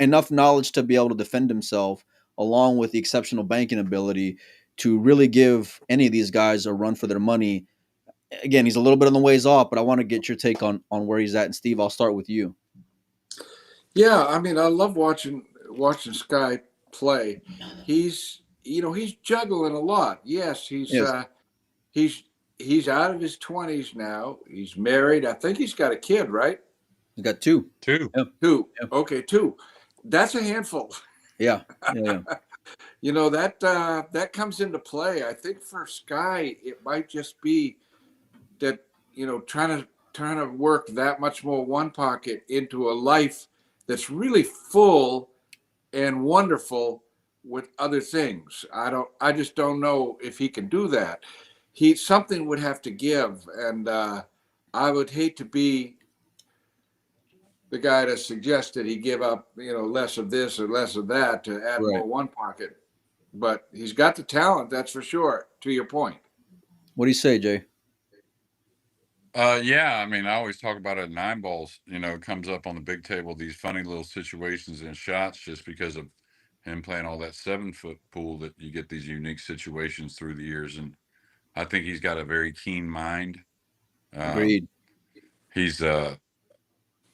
enough knowledge to be able to defend himself, along with the exceptional banking ability to really give any of these guys a run for their money. Again, he's a little bit on the ways off, but I want to get your take on where he's at. And Steve, I'll start with you. Yeah, I mean, I love watching Sky play. He's juggling a lot. Yes, Yes, he's out of his 20s now. He's married. I think he's got a kid, right? he's got two. Two. Yeah. Two. Yeah. Okay, two. That's a handful. Yeah. Yeah. That comes into play. I think for Sky, it might just be that trying to work that much more one pocket into a life that's really full and wonderful with other things. I just don't know if he can do that. He something would have to give, and I would hate to be the guy to suggest that he give up, less of this or less of that to add Right. more one pocket. But he's got the talent, that's for sure. To your point. What do you say, Jay? Yeah, I mean, I always talk about it. Nine balls, comes up on the big table. These funny little situations and shots, just because of him playing all that 7-foot pool, that you get these unique situations through the years. And I think he's got a very keen mind. Um, Agreed. he's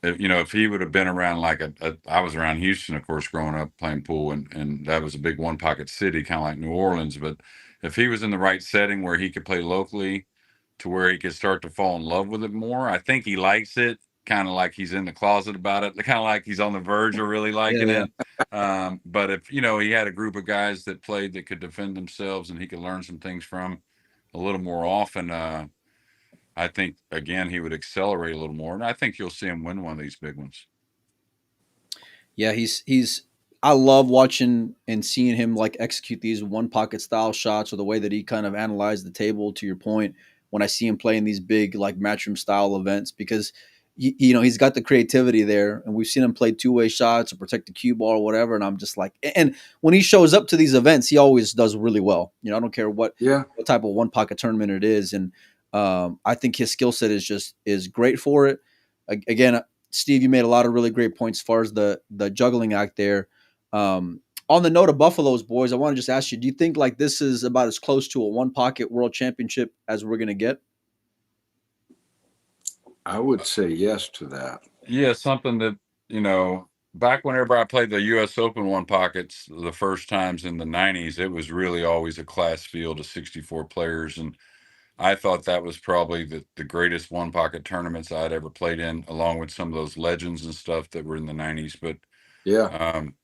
if he would have been around like I was around Houston, of course, growing up playing pool, and that was a big one pocket city, kind of like New Orleans. But if he was in the right setting where he could play locally, to where he could start to fall in love with it more, I think he likes it. Kind of like he's in the closet about it. Kind of like he's on the verge of really Yeah, liking yeah. it. But if he had a group of guys that played that could defend themselves and he could learn some things from a little more often, I think again he would accelerate a little more, and I think you'll see him win one of these big ones. Yeah, he's I love watching and seeing him like execute these one pocket style shots, or the way that he kind of analyzed the table, to your point, when I see him playing these big like matchroom style events, because he's got the creativity there, and we've seen him play two-way shots or protect the cue ball or whatever, and I'm just like, and when he shows up to these events, he always does really well. I don't care Yeah. what type of one pocket tournament it is, and I think his skill set is great for it. Again, Steve, you made a lot of really great points as far as the juggling act there. On the note of Buffalo's, boys, I want to just ask you: do you think like this is about as close to a one pocket world championship as we're gonna get? I would say yes to that. Yeah, something that back whenever I played the U.S. Open one pockets the first times in the '90s, it was really always a class field of 64 players, and I thought that was probably the greatest one pocket tournaments I'd ever played in, along with some of those legends and stuff that were in the '90s. Yeah. Um,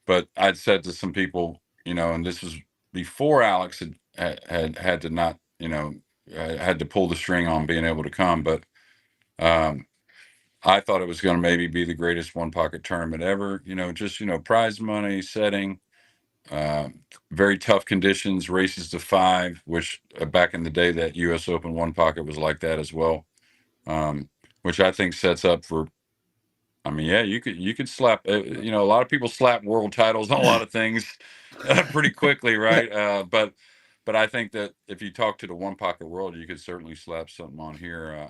but I'd said to some people, and this was before Alex had to not, had to pull the string on being able to come, but um, I thought it was going to maybe be the greatest one pocket tournament ever. Just prize money, setting, uh, very tough conditions, races to 5, which back in the day that U.S. Open one pocket was like that as well, um, which I think sets up for. I mean, yeah, you could slap. A lot of people slap world titles on a lot of things pretty quickly, right? But I think that if you talk to the one pocket world, you could certainly slap something on here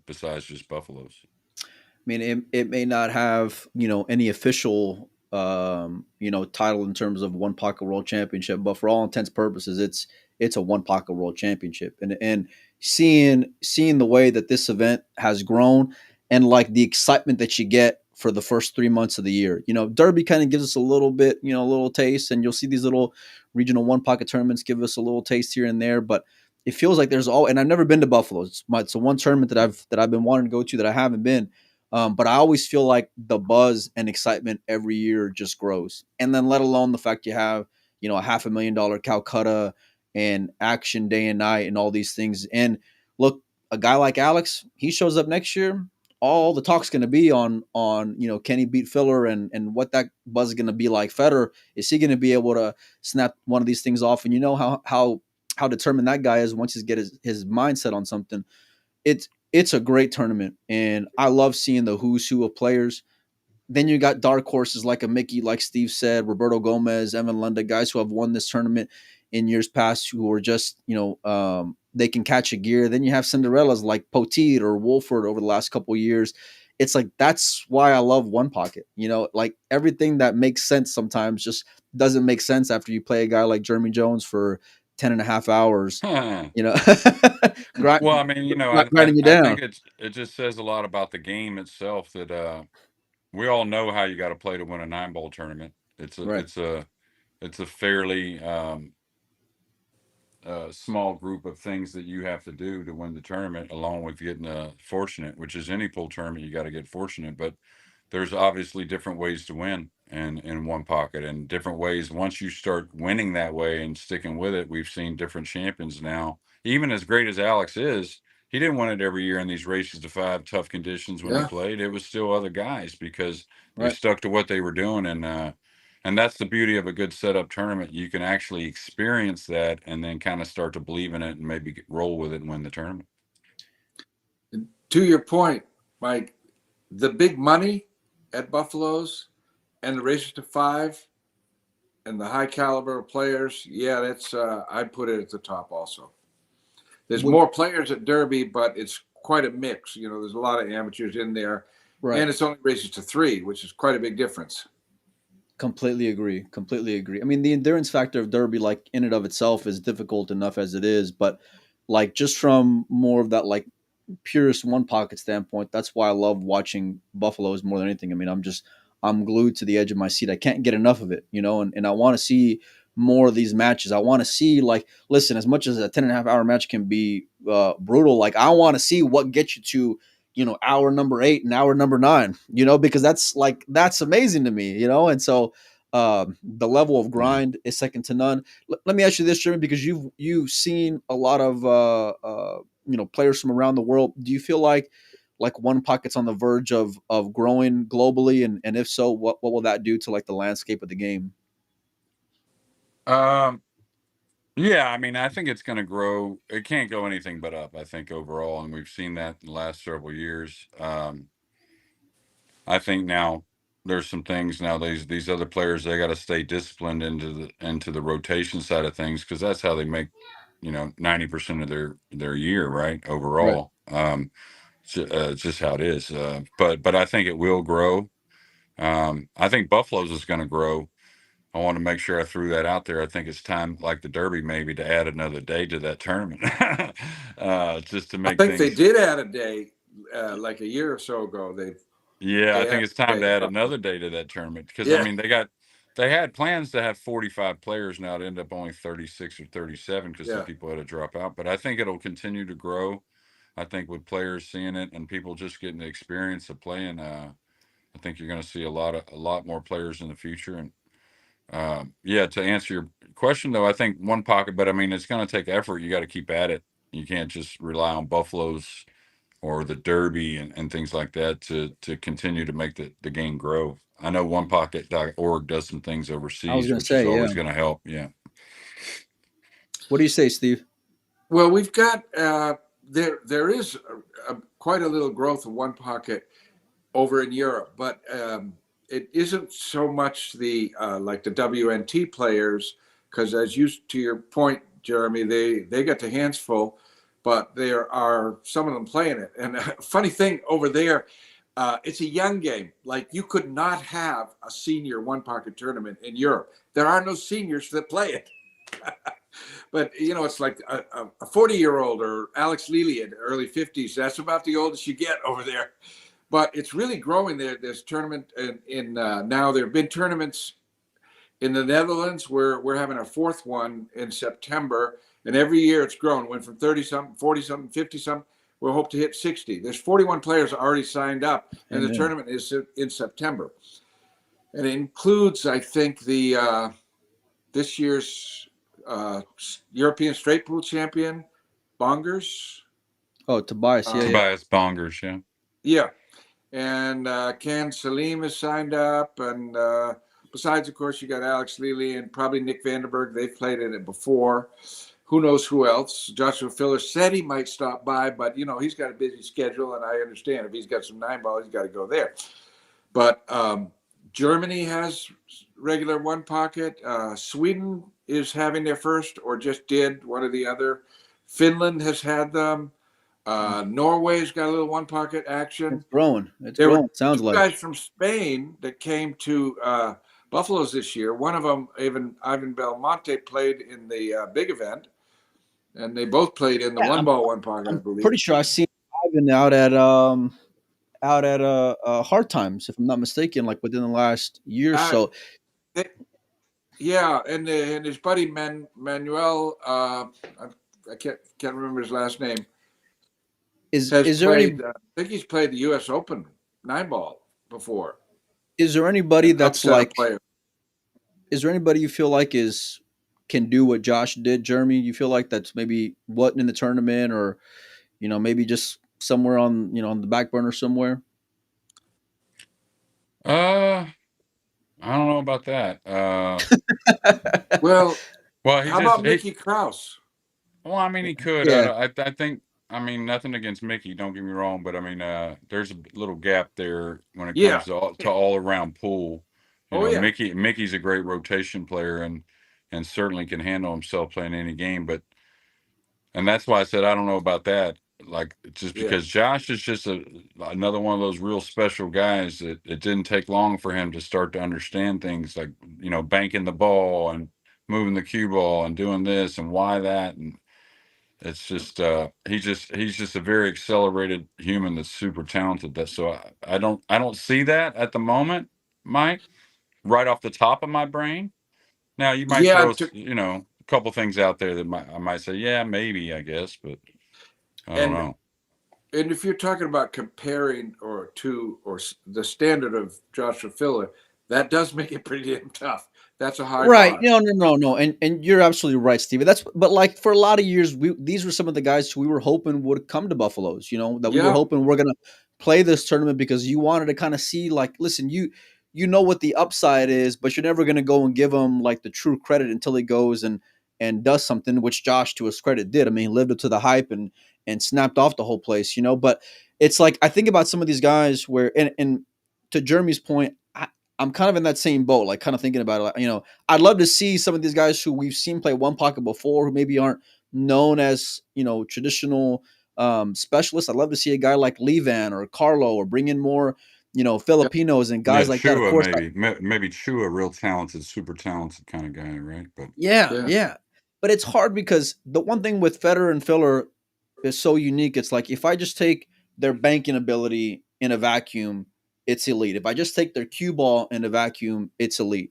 besides just Buffaloes. I mean, it may not have any official title in terms of one pocket world championship, but for all intents and purposes, it's a one pocket world championship. And seeing the way that this event has grown, and like the excitement that you get for the first 3 months of the year. Derby kind of gives us a little bit, a little taste, and you'll see these little regional one pocket tournaments give us a little taste here and there, but it feels like there's all. And I've never been to Buffalo. It's the one tournament that I've been wanting to go to that I haven't been. But I always feel like the buzz and excitement every year just grows. And then let alone the fact you have, a $500,000 Calcutta and action day and night and all these things. And look, a guy like Alex, he shows up next year, all the talk's going to be on Kenny beat Filler, and what that buzz is going to be like. Federer, is he going to be able to snap one of these things off? And you know how determined that guy is once he's get his mindset on something. It's a great tournament, and I love seeing the who's who of players. Then you got dark horses like a Mickey, like Steve said, Roberto Gomez, Evan Lunda, guys who have won this tournament in years past, who are just they can catch a gear. Then you have Cinderellas like Poteet or Wolford over the last couple of years. It's like that's why I love one pocket. Like everything that makes sense sometimes just doesn't make sense after you play a guy like Jeremy Jones for 10 and a half hours. Huh. You know, Well, I mean, grinding you I down. think it just says a lot about the game itself that we all know how you got to play to win a 9-ball tournament. It's a Right. it's a it's a fairly small group of things that you have to do to win the tournament, along with getting fortunate, which is any pool tournament, you got to get fortunate. But there's obviously different ways to win, and in one pocket in different ways. Once you start winning that way and sticking with it, we've seen different champions now. Even as great as Alex is, he didn't win it every year in these races to 5 tough conditions when he Yeah. played. It was still other guys because they Right. stuck to what they were doing. And that's the beauty of a good setup tournament. You can actually experience that and then kind of start to believe in it and maybe roll with it and win the tournament. To your point, Mike, the big money at Buffalo's and the races to 5 and the high caliber of players, yeah, that's I'd put it at the top also. There's Would more players at Derby, but it's quite a mix. You know, there's a lot of amateurs in there, right. and it's only races to 3, which is quite a big difference. Completely agree. Completely agree. I mean, the endurance factor of Derby, like in and of itself, is difficult enough as it is, but like just from more of that like purest one pocket standpoint, that's why I love watching Buffaloes more than anything. I mean, I'm glued to the edge of my seat. I can't get enough of it, you know, and I want to see more of these matches. I want to see, like, listen, as much as a 10.5 hour match can be brutal, like I want to see what gets you to, you know, hour number 8 and hour number 9, you know, because that's amazing to me, you know. And so the level of grind is second to none. Let me ask you this, Jeremy, because you've seen a lot of you know, players from around the world. Do you feel like one pocket's on the verge of growing globally, and if so, what will that do to like the landscape of the game? Um, yeah, I mean, I think it's going to grow. It can't go anything but up, I think, overall. And we've seen that in the last several years. I think now there's some things now these other players, they got to stay disciplined into the rotation side of things, because that's how they make, you know, 90% of their year, right? Right. Overall. It's just how it is. But I think it will grow. I think Buffalo's is going to grow. I want to make sure I threw that out there. I think it's time, like the Derby, maybe to add another day to that tournament, just to I make think they things. did add a day like a year or so ago. Yeah, I They think added it's time a to day. add another day to that tournament, because I Yeah, mean they had plans to have 45 players. Now it ended up only 36 or 37 because some yeah. people had to drop out. But I think it'll continue to grow. I think with players seeing it and people just getting the experience of playing, I think you're going to see a lot more players in the future. And yeah, to answer your question though, I think one pocket, but I mean it's going to take effort. You got to keep at it. You can't just rely on Buffaloes or the Derby and things like that to continue to make the game grow. I know onepocket.org does some things I was overseas, gonna which is say, yeah. always going to help. Yeah. What do you say, Steve? Well, we've got there is quite a little growth of one pocket over in Europe, but it isn't so much the like the WNT players, because as you to your point, Jeremy, they got their hands full, but there are some of them playing it. And funny thing over there, it's a young game. Like you could not have a senior one pocket tournament in Europe. There are no seniors that play it. But you know, it's like a 40-year-old or Alex Lely in early 50s. That's about the oldest you get over there. But it's really growing there. There's tournament in now. There have been tournaments in the Netherlands. We're having a 4th one in September, and every year it's grown. Went from 30 something, 40 something, 50 something. We'll hope to hit 60. There's 41 players already signed up, and the Amen. tournament is in September. And it includes, I think, the this year's European straight pool champion, Bongers. Oh, Tobias. Yeah, yeah. Tobias Bongers. Yeah. Yeah, and Ken Salim is signed up, and besides, of course, you got Alex Lely and probably Nick Vandenberg. They've played in it before. Who knows who else? Joshua Filler said he might stop by, but you know he's got a busy schedule, and I understand if he's got some 9 ball, he's got to go there. But Germany has regular one pocket. Sweden is having their first, or just did, one or the other. Finland has had them. Norway's got a little one pocket action. It's growing. It's There were growing. Sounds 2 like. guys from Spain that came to Buffalo's this year. One of them, even Ivan Belmonte, played in the big event, and they both played in the Yeah, one ball one pocket, I I'm believe. pretty sure I seen Ivan out at Hard Times, if I'm not mistaken, like within the last year or Uh, so. they, yeah, and his buddy Manuel, I can't remember his last name, has Is there any? played. I think he's played the U.S. Open 9 ball before. Is there anybody and that's upset a like? player. Is there anybody you feel like can do what Josh did, Jeremy? You feel like that's maybe wasn't in the tournament, or maybe just somewhere on the back burner somewhere? Uh, I don't know about that. Well, Well, how about Mickey Krause? well, I mean, he could. Yeah, I think. I mean, nothing against Mickey. Don't get me wrong, but I mean, there's a little gap there when it Yeah. comes to all around pool. Oh yeah. Mickey's a great rotation player and certainly can handle himself playing any game. And that's why I said I don't know about that. Like just Yeah. because Josh is just another one of those real special guys that it didn't take long for him to start to understand things like banking the ball and moving the cue ball and doing this and why that, and it's just he's just a very accelerated human that's super talented. That so I don't see that at the moment, Mike, right off the top of my brain. Now you might Yeah. throw a couple things out there that I might say, yeah, maybe, I guess, but I don't And know. and if you're talking about comparing the standard of Joshua Filler, that does make it pretty damn tough. That's a high right. bar. No, and you're absolutely right, Steve. But like for a lot of years, these were some of the guys who we were hoping would come to Buffaloes. That we were Yeah. hoping we're gonna play this tournament because you wanted to kind of see, like, listen, you know what the upside is, but you're never gonna go and give him like the true credit until he goes and does something, which Josh, to his credit, did. I mean, he lived up to the hype and snapped off the whole place. But it's like I think about some of these guys where, and to Jeremy's point, I'm kind of in that same boat, like kind of thinking about it. I'd love to see some of these guys who we've seen play one pocket before, who maybe aren't known as traditional specialists. I'd love to see a guy like Levan or Carlo, or bring in more Yeah. Filipinos and Yeah, guys like that. Of Chua course, maybe Chua, real talented, super talented kind of guy, right? But yeah, Yeah. yeah. But it's hard because the one thing with Federer and Filler is so unique. It's like if I just take their banking ability in a vacuum, it's elite. If I just take their cue ball in a vacuum, it's elite.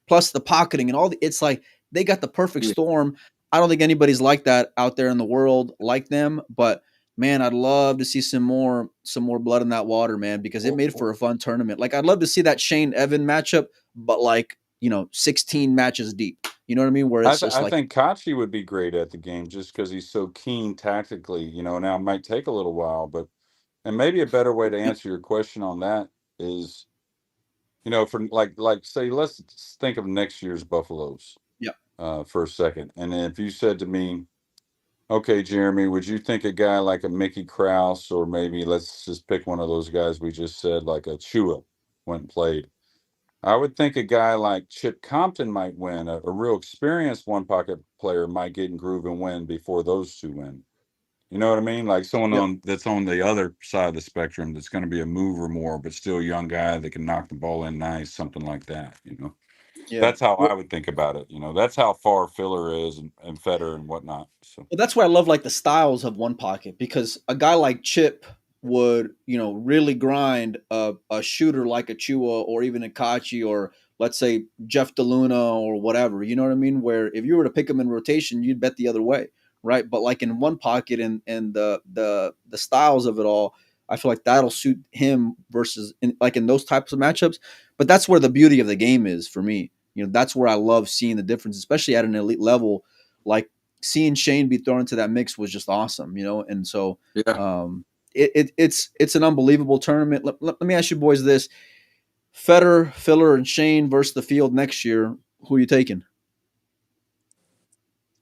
Plus the pocketing and it's like they got the perfect Yeah. storm. I don't think anybody's like that out there in the world like them, but man, I'd love to see some more blood in that water, man, because it made for a fun tournament. Like I'd love to see that Shane Evan matchup, but like 16 matches deep. You know what I mean? Where it's just I like, think Kachi would be great at the game just because he's so keen tactically. Now it might take a little while, but and maybe a better way to answer your question on that is, for like say, let's think of next year's Buffaloes yeah, for a second. And if you said to me, okay, Jeremy, would you think a guy like a Mickey Krause, or maybe let's just pick one of those guys we just said, like a Chua, went and played? I would think a guy like Chip Compton might win. A real experienced one pocket player might get in groove and win before those two win. You know what I mean? Like someone yep, that's on the other side of the spectrum that's going to be a mover more, but still a young guy that can knock the ball in nice, something like that. yeah. That's how Well, I would think about it. That's how far Filler is and Federer and whatnot. So Well, that's why I love like the styles of one pocket, because a guy like Chip would, really grind a shooter like a Chua or even a Kachi, or let's say Jeff DeLuna or whatever. You know what I mean? Where if you were to pick him in rotation, you'd bet the other way, right? But like in one pocket and the styles of it all, I feel like that'll suit him versus in those types of matchups. But that's where the beauty of the game is for me. That's where I love seeing the difference, especially at an elite level. Like seeing Shane be thrown into that mix was just awesome, and so yeah. it's an unbelievable tournament. Let me ask you boys this: Federer, Filler, and Shane versus the field next year. Who are you taking?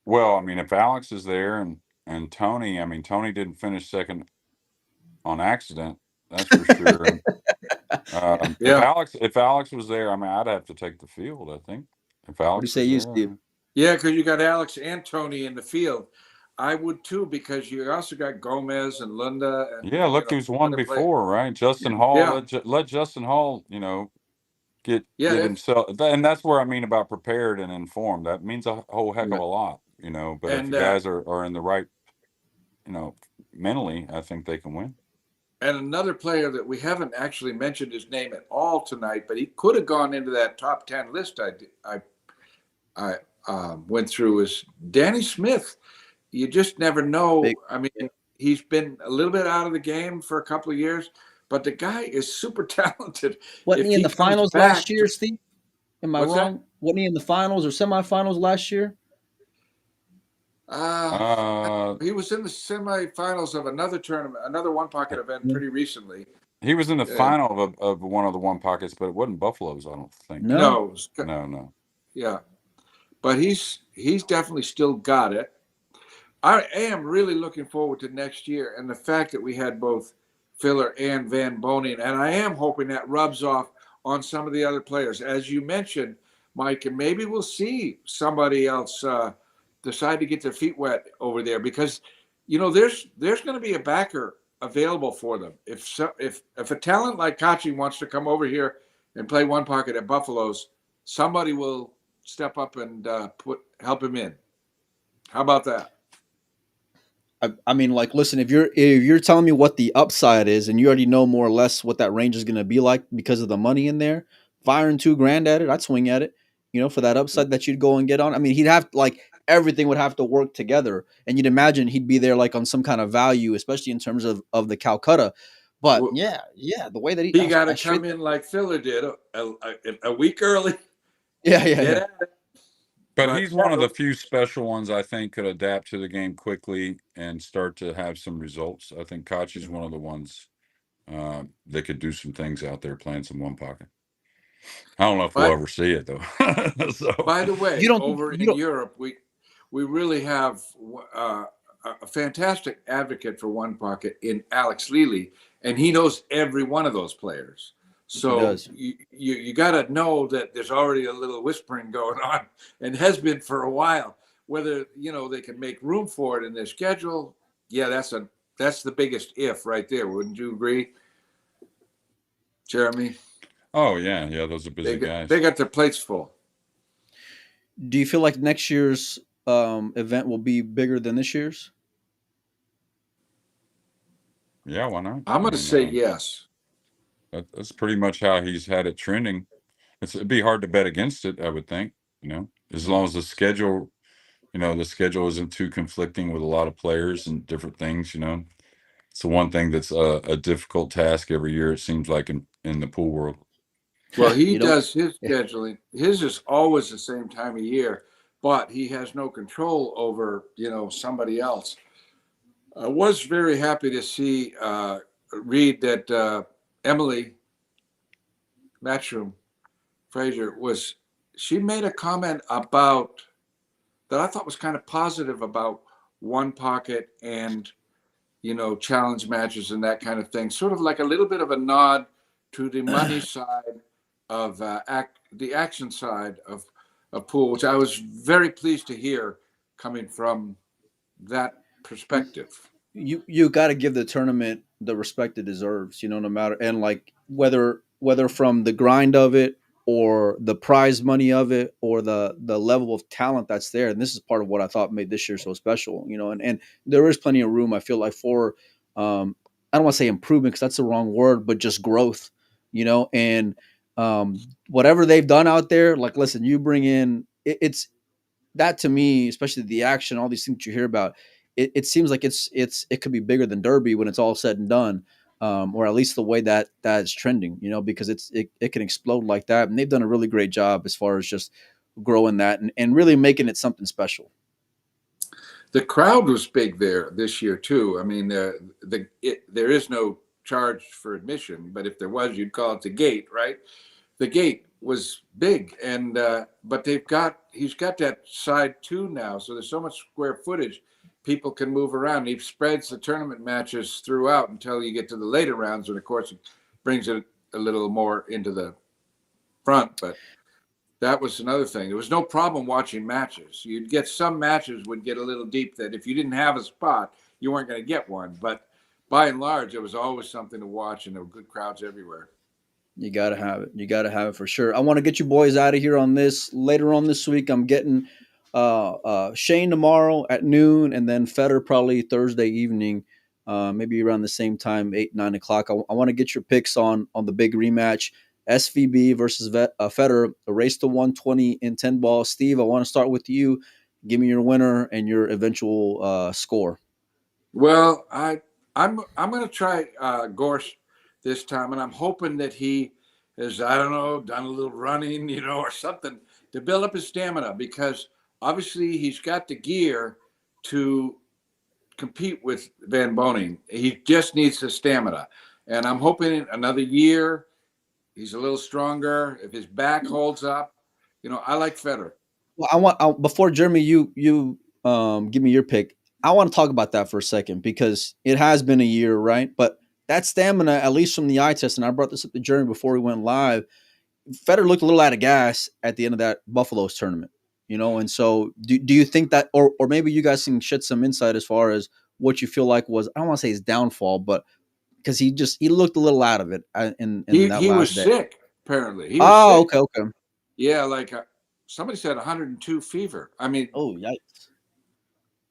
well, I mean, if Alex is there and Tony, I mean, Tony didn't finish second on accident, that's for sure. And Yeah. if Alex was there, I mean, I'd have to take the field. I think if What do you Alex say, is you, there, I Steve? mean, Yeah, because you got Alex and Tony in the field. I would too, because you also got Gomez and Lunda and yeah. Look who's won other players. before, right? Justin Hall. Yeah. Let Justin Hall, Yeah. get himself. And that's where I mean about prepared and informed. That means a whole heck of Yeah. a lot, But if the And guys are in the right, mentally, I think they can win. and another player that we haven't actually mentioned his name at all tonight, but he could have gone into that top 10 list I went through, is Danny Smith. You just never Big. know. I mean, he's been a little bit out of the game for a couple of years, but the guy is super talented. Wasn't If he in he the comes finals last back year, to, Steve? Am I what's that? wrong? Wasn't he in the finals or semifinals last year? Uh, Uh, he was in the semifinals of another tournament, another one pocket event Yeah. pretty recently. he was in the Uh, final of one of the one pockets, but it wasn't Buffalo's. I don't think. No. no, No. yeah, but he's definitely still got it. I am really looking forward to next year and the fact that we had both Filler and Van Boning, and I am hoping that rubs off on some of the other players, as you mentioned, Mike, and maybe we'll see somebody else decide to get their feet wet over there because there's going to be a backer available for them. If a talent like Kachi wants to come over here and play one pocket at Buffalo's, somebody will step up and help him in. How about that? I mean, like, listen, if you're telling me what the upside is, and you already know more or less what that range is going to be like because of the money in there, firing 2 grand at it, I'd swing at it. For that upside that you'd go and get on. I mean, he'd have like everything would have to work together, and you'd imagine he'd be there like on some kind of value, especially in terms of the Calcutta. But Well, yeah, the way that he got to I come straight, in like Filler did a week early. yeah. Get at it. But But he's yeah, one of the few special ones I think could adapt to the game quickly and start to have some results. I think Kachi's one of the ones that could do some things out there playing some one pocket. I don't know if we'll but ever see it though. So by the You way, don't think over you in don't? Europe, we really have a fantastic advocate for one pocket in Alex Lely, and he knows every one of those players. He So does. you got to know that there's already a little whispering going on, and has been for a while. Whether they can make room for it in their schedule, yeah, that's the biggest if right there. Wouldn't you agree, Jeremy? oh yeah, those are busy They guys. got their plates full. Do you feel like next year's event will be bigger than this year's? Yeah, why not? I'm I going to mean, say yes. that's pretty much how he's had it trending. It'd be hard to bet against it, I would think. As long as the schedule isn't too conflicting with a lot of players and different things. It's the one thing that's a difficult task every year. It seems like in the pool world. Well, he You don't. does his Yeah. scheduling. His is always the same time of year, but he has no control over, somebody else. I was very happy to read that Emily Matchroom Fraser she made a comment about that I thought was kind of positive about one pocket and challenge matches and that kind of thing. Sort of like a little bit of a nod to the money side of the action side of pool, which I was very pleased to hear coming from that perspective. You got to give the tournament the respect it deserves, no matter, and like whether from the grind of it or the prize money of it or the level of talent that's there. And this is part of what I thought made this year so special, and there is plenty of room, I feel like, for I don't want to say improvement because that's the wrong word, but just growth, and whatever they've done out there, like, listen, you bring in it's that, to me, especially the action, all these things you hear about, it seems like it could be bigger than Derby when it's all said and done, or at least the way that's trending, because it can explode like that, and they've done a really great job as far as just growing that and really making it something special. The crowd was big there this year too. I mean, there is no charge for admission, but if there was, you'd call it the gate, right? The gate was big, and but he's got that side too now, so there's so much square footage, people can move around. He spreads the tournament matches throughout until you get to the later rounds, and of course, it brings it a little more into the front. But that was another thing. There was no problem watching matches. You'd get some matches would get a little deep that if you didn't have a spot, you weren't going to get one. But by and large, it was always something to watch, and there were good crowds everywhere. You got to have it. You got to have it for sure. I want to get you boys out of here on this later on this week. I'm getting Shane tomorrow at noon, and then Federer probably Thursday evening, maybe around the same time, 8, 9 o'clock. I want to get your picks on the big rematch, SVB versus Federer, a race to 120 in 10 ball. Steve, I want to start with you. Give me your winner and your eventual score. Well, I'm going to try Gorsh this time, and I'm hoping that he has, I don't know, done a little running, or something to build up his stamina, because obviously he's got the gear to compete with Van Boning. He just needs the stamina, and I'm hoping another year he's a little stronger. If his back holds up, I like Federer. Well, before Jeremy, you give me your pick. I want to talk about that for a second because it has been a year, right? But that stamina, at least from the eye test, and I brought this up to Jeremy before we went live. Federer looked a little out of gas at the end of that Buffalo's tournament, and so do you think that, or maybe you guys can shed some insight as far as what you feel like was, I don't want to say his downfall, but because he looked a little out of it in that He last was day. sick. Apparently, he was Oh, sick. okay. Yeah, like somebody said 102 fever. I mean, oh yikes.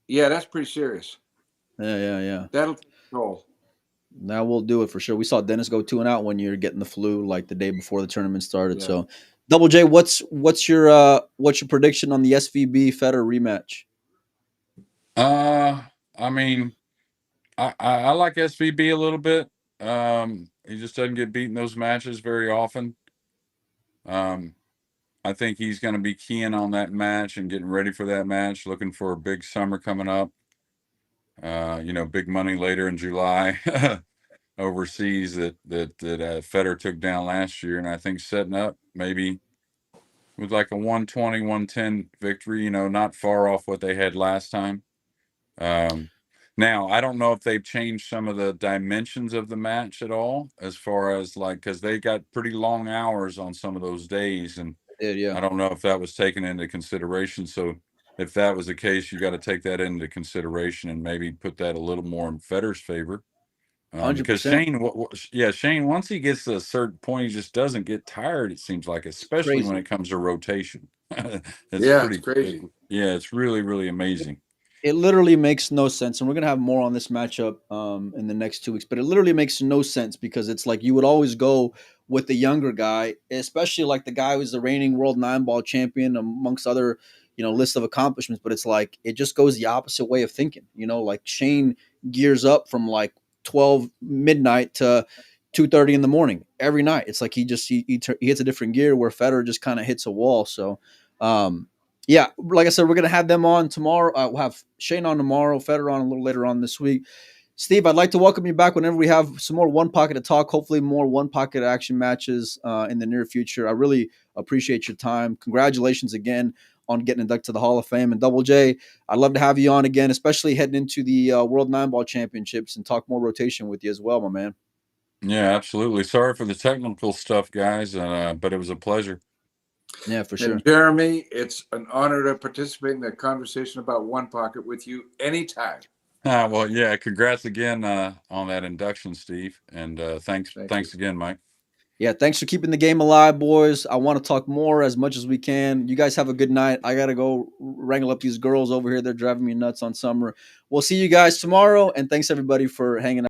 Yeah, that's pretty serious. Yeah. That'll take a toll. That will do it for sure. We saw Dennis go 2-0 one year getting the flu like the day before the tournament started. Yeah. So, Double J, what's your prediction on the SVB Federer rematch? I mean, I like SVB a little bit. He just doesn't get beat in those matches very often. I think he's going to be keying on that match and getting ready for that match, looking for a big summer coming up. Big money later in July overseas that Federer took down last year, and I think setting up maybe with like a 120, 110 victory. Not far off what they had last time. Now, I don't know if they've changed some of the dimensions of the match at all, as far as because they got pretty long hours on some of those days, and Yeah. I don't know if that was taken into consideration. So if that was the case, you got to take that into consideration and maybe put that a little more in Federer's favor. Because 100%. Shane, once he gets to a certain point, he just doesn't get tired, it seems like, especially when it comes to rotation. It's crazy. It's really, really amazing. It literally makes no sense, and we're gonna have more on this matchup in the next 2 weeks. But it literally makes no sense because it's like you would always go with the younger guy, especially like the guy who's the reigning world 9-ball champion amongst other list of accomplishments. But it's like it just goes the opposite way of thinking. Like Shane gears up from like 12 midnight to 2:30 in the morning every night. It's like he hits a different gear where Federer just kind of hits a wall. So. Yeah, like I said, we're going to have them on tomorrow. We'll have Shane on tomorrow, Federer on a little later on this week. Steve, I'd like to welcome you back whenever we have some more One Pocket to talk, hopefully more One Pocket action matches in the near future. I really appreciate your time. Congratulations again on getting inducted to the Hall of Fame. And Double J, I'd love to have you on again, especially heading into the World 9-ball Championships and talk more rotation with you as well, my man. Yeah, absolutely. Sorry for the technical stuff, guys, but it was a pleasure. Yeah, for sure. And Jeremy, it's an honor to participate in a conversation about One Pocket with you anytime. Well, yeah, congrats again on that induction, Steve. And thanks again, Mike. Yeah, thanks for keeping the game alive, boys. I want to talk more as much as we can. You guys have a good night. I got to go wrangle up these girls over here. They're driving me nuts on summer. We'll see you guys tomorrow, and thanks, everybody, for hanging out.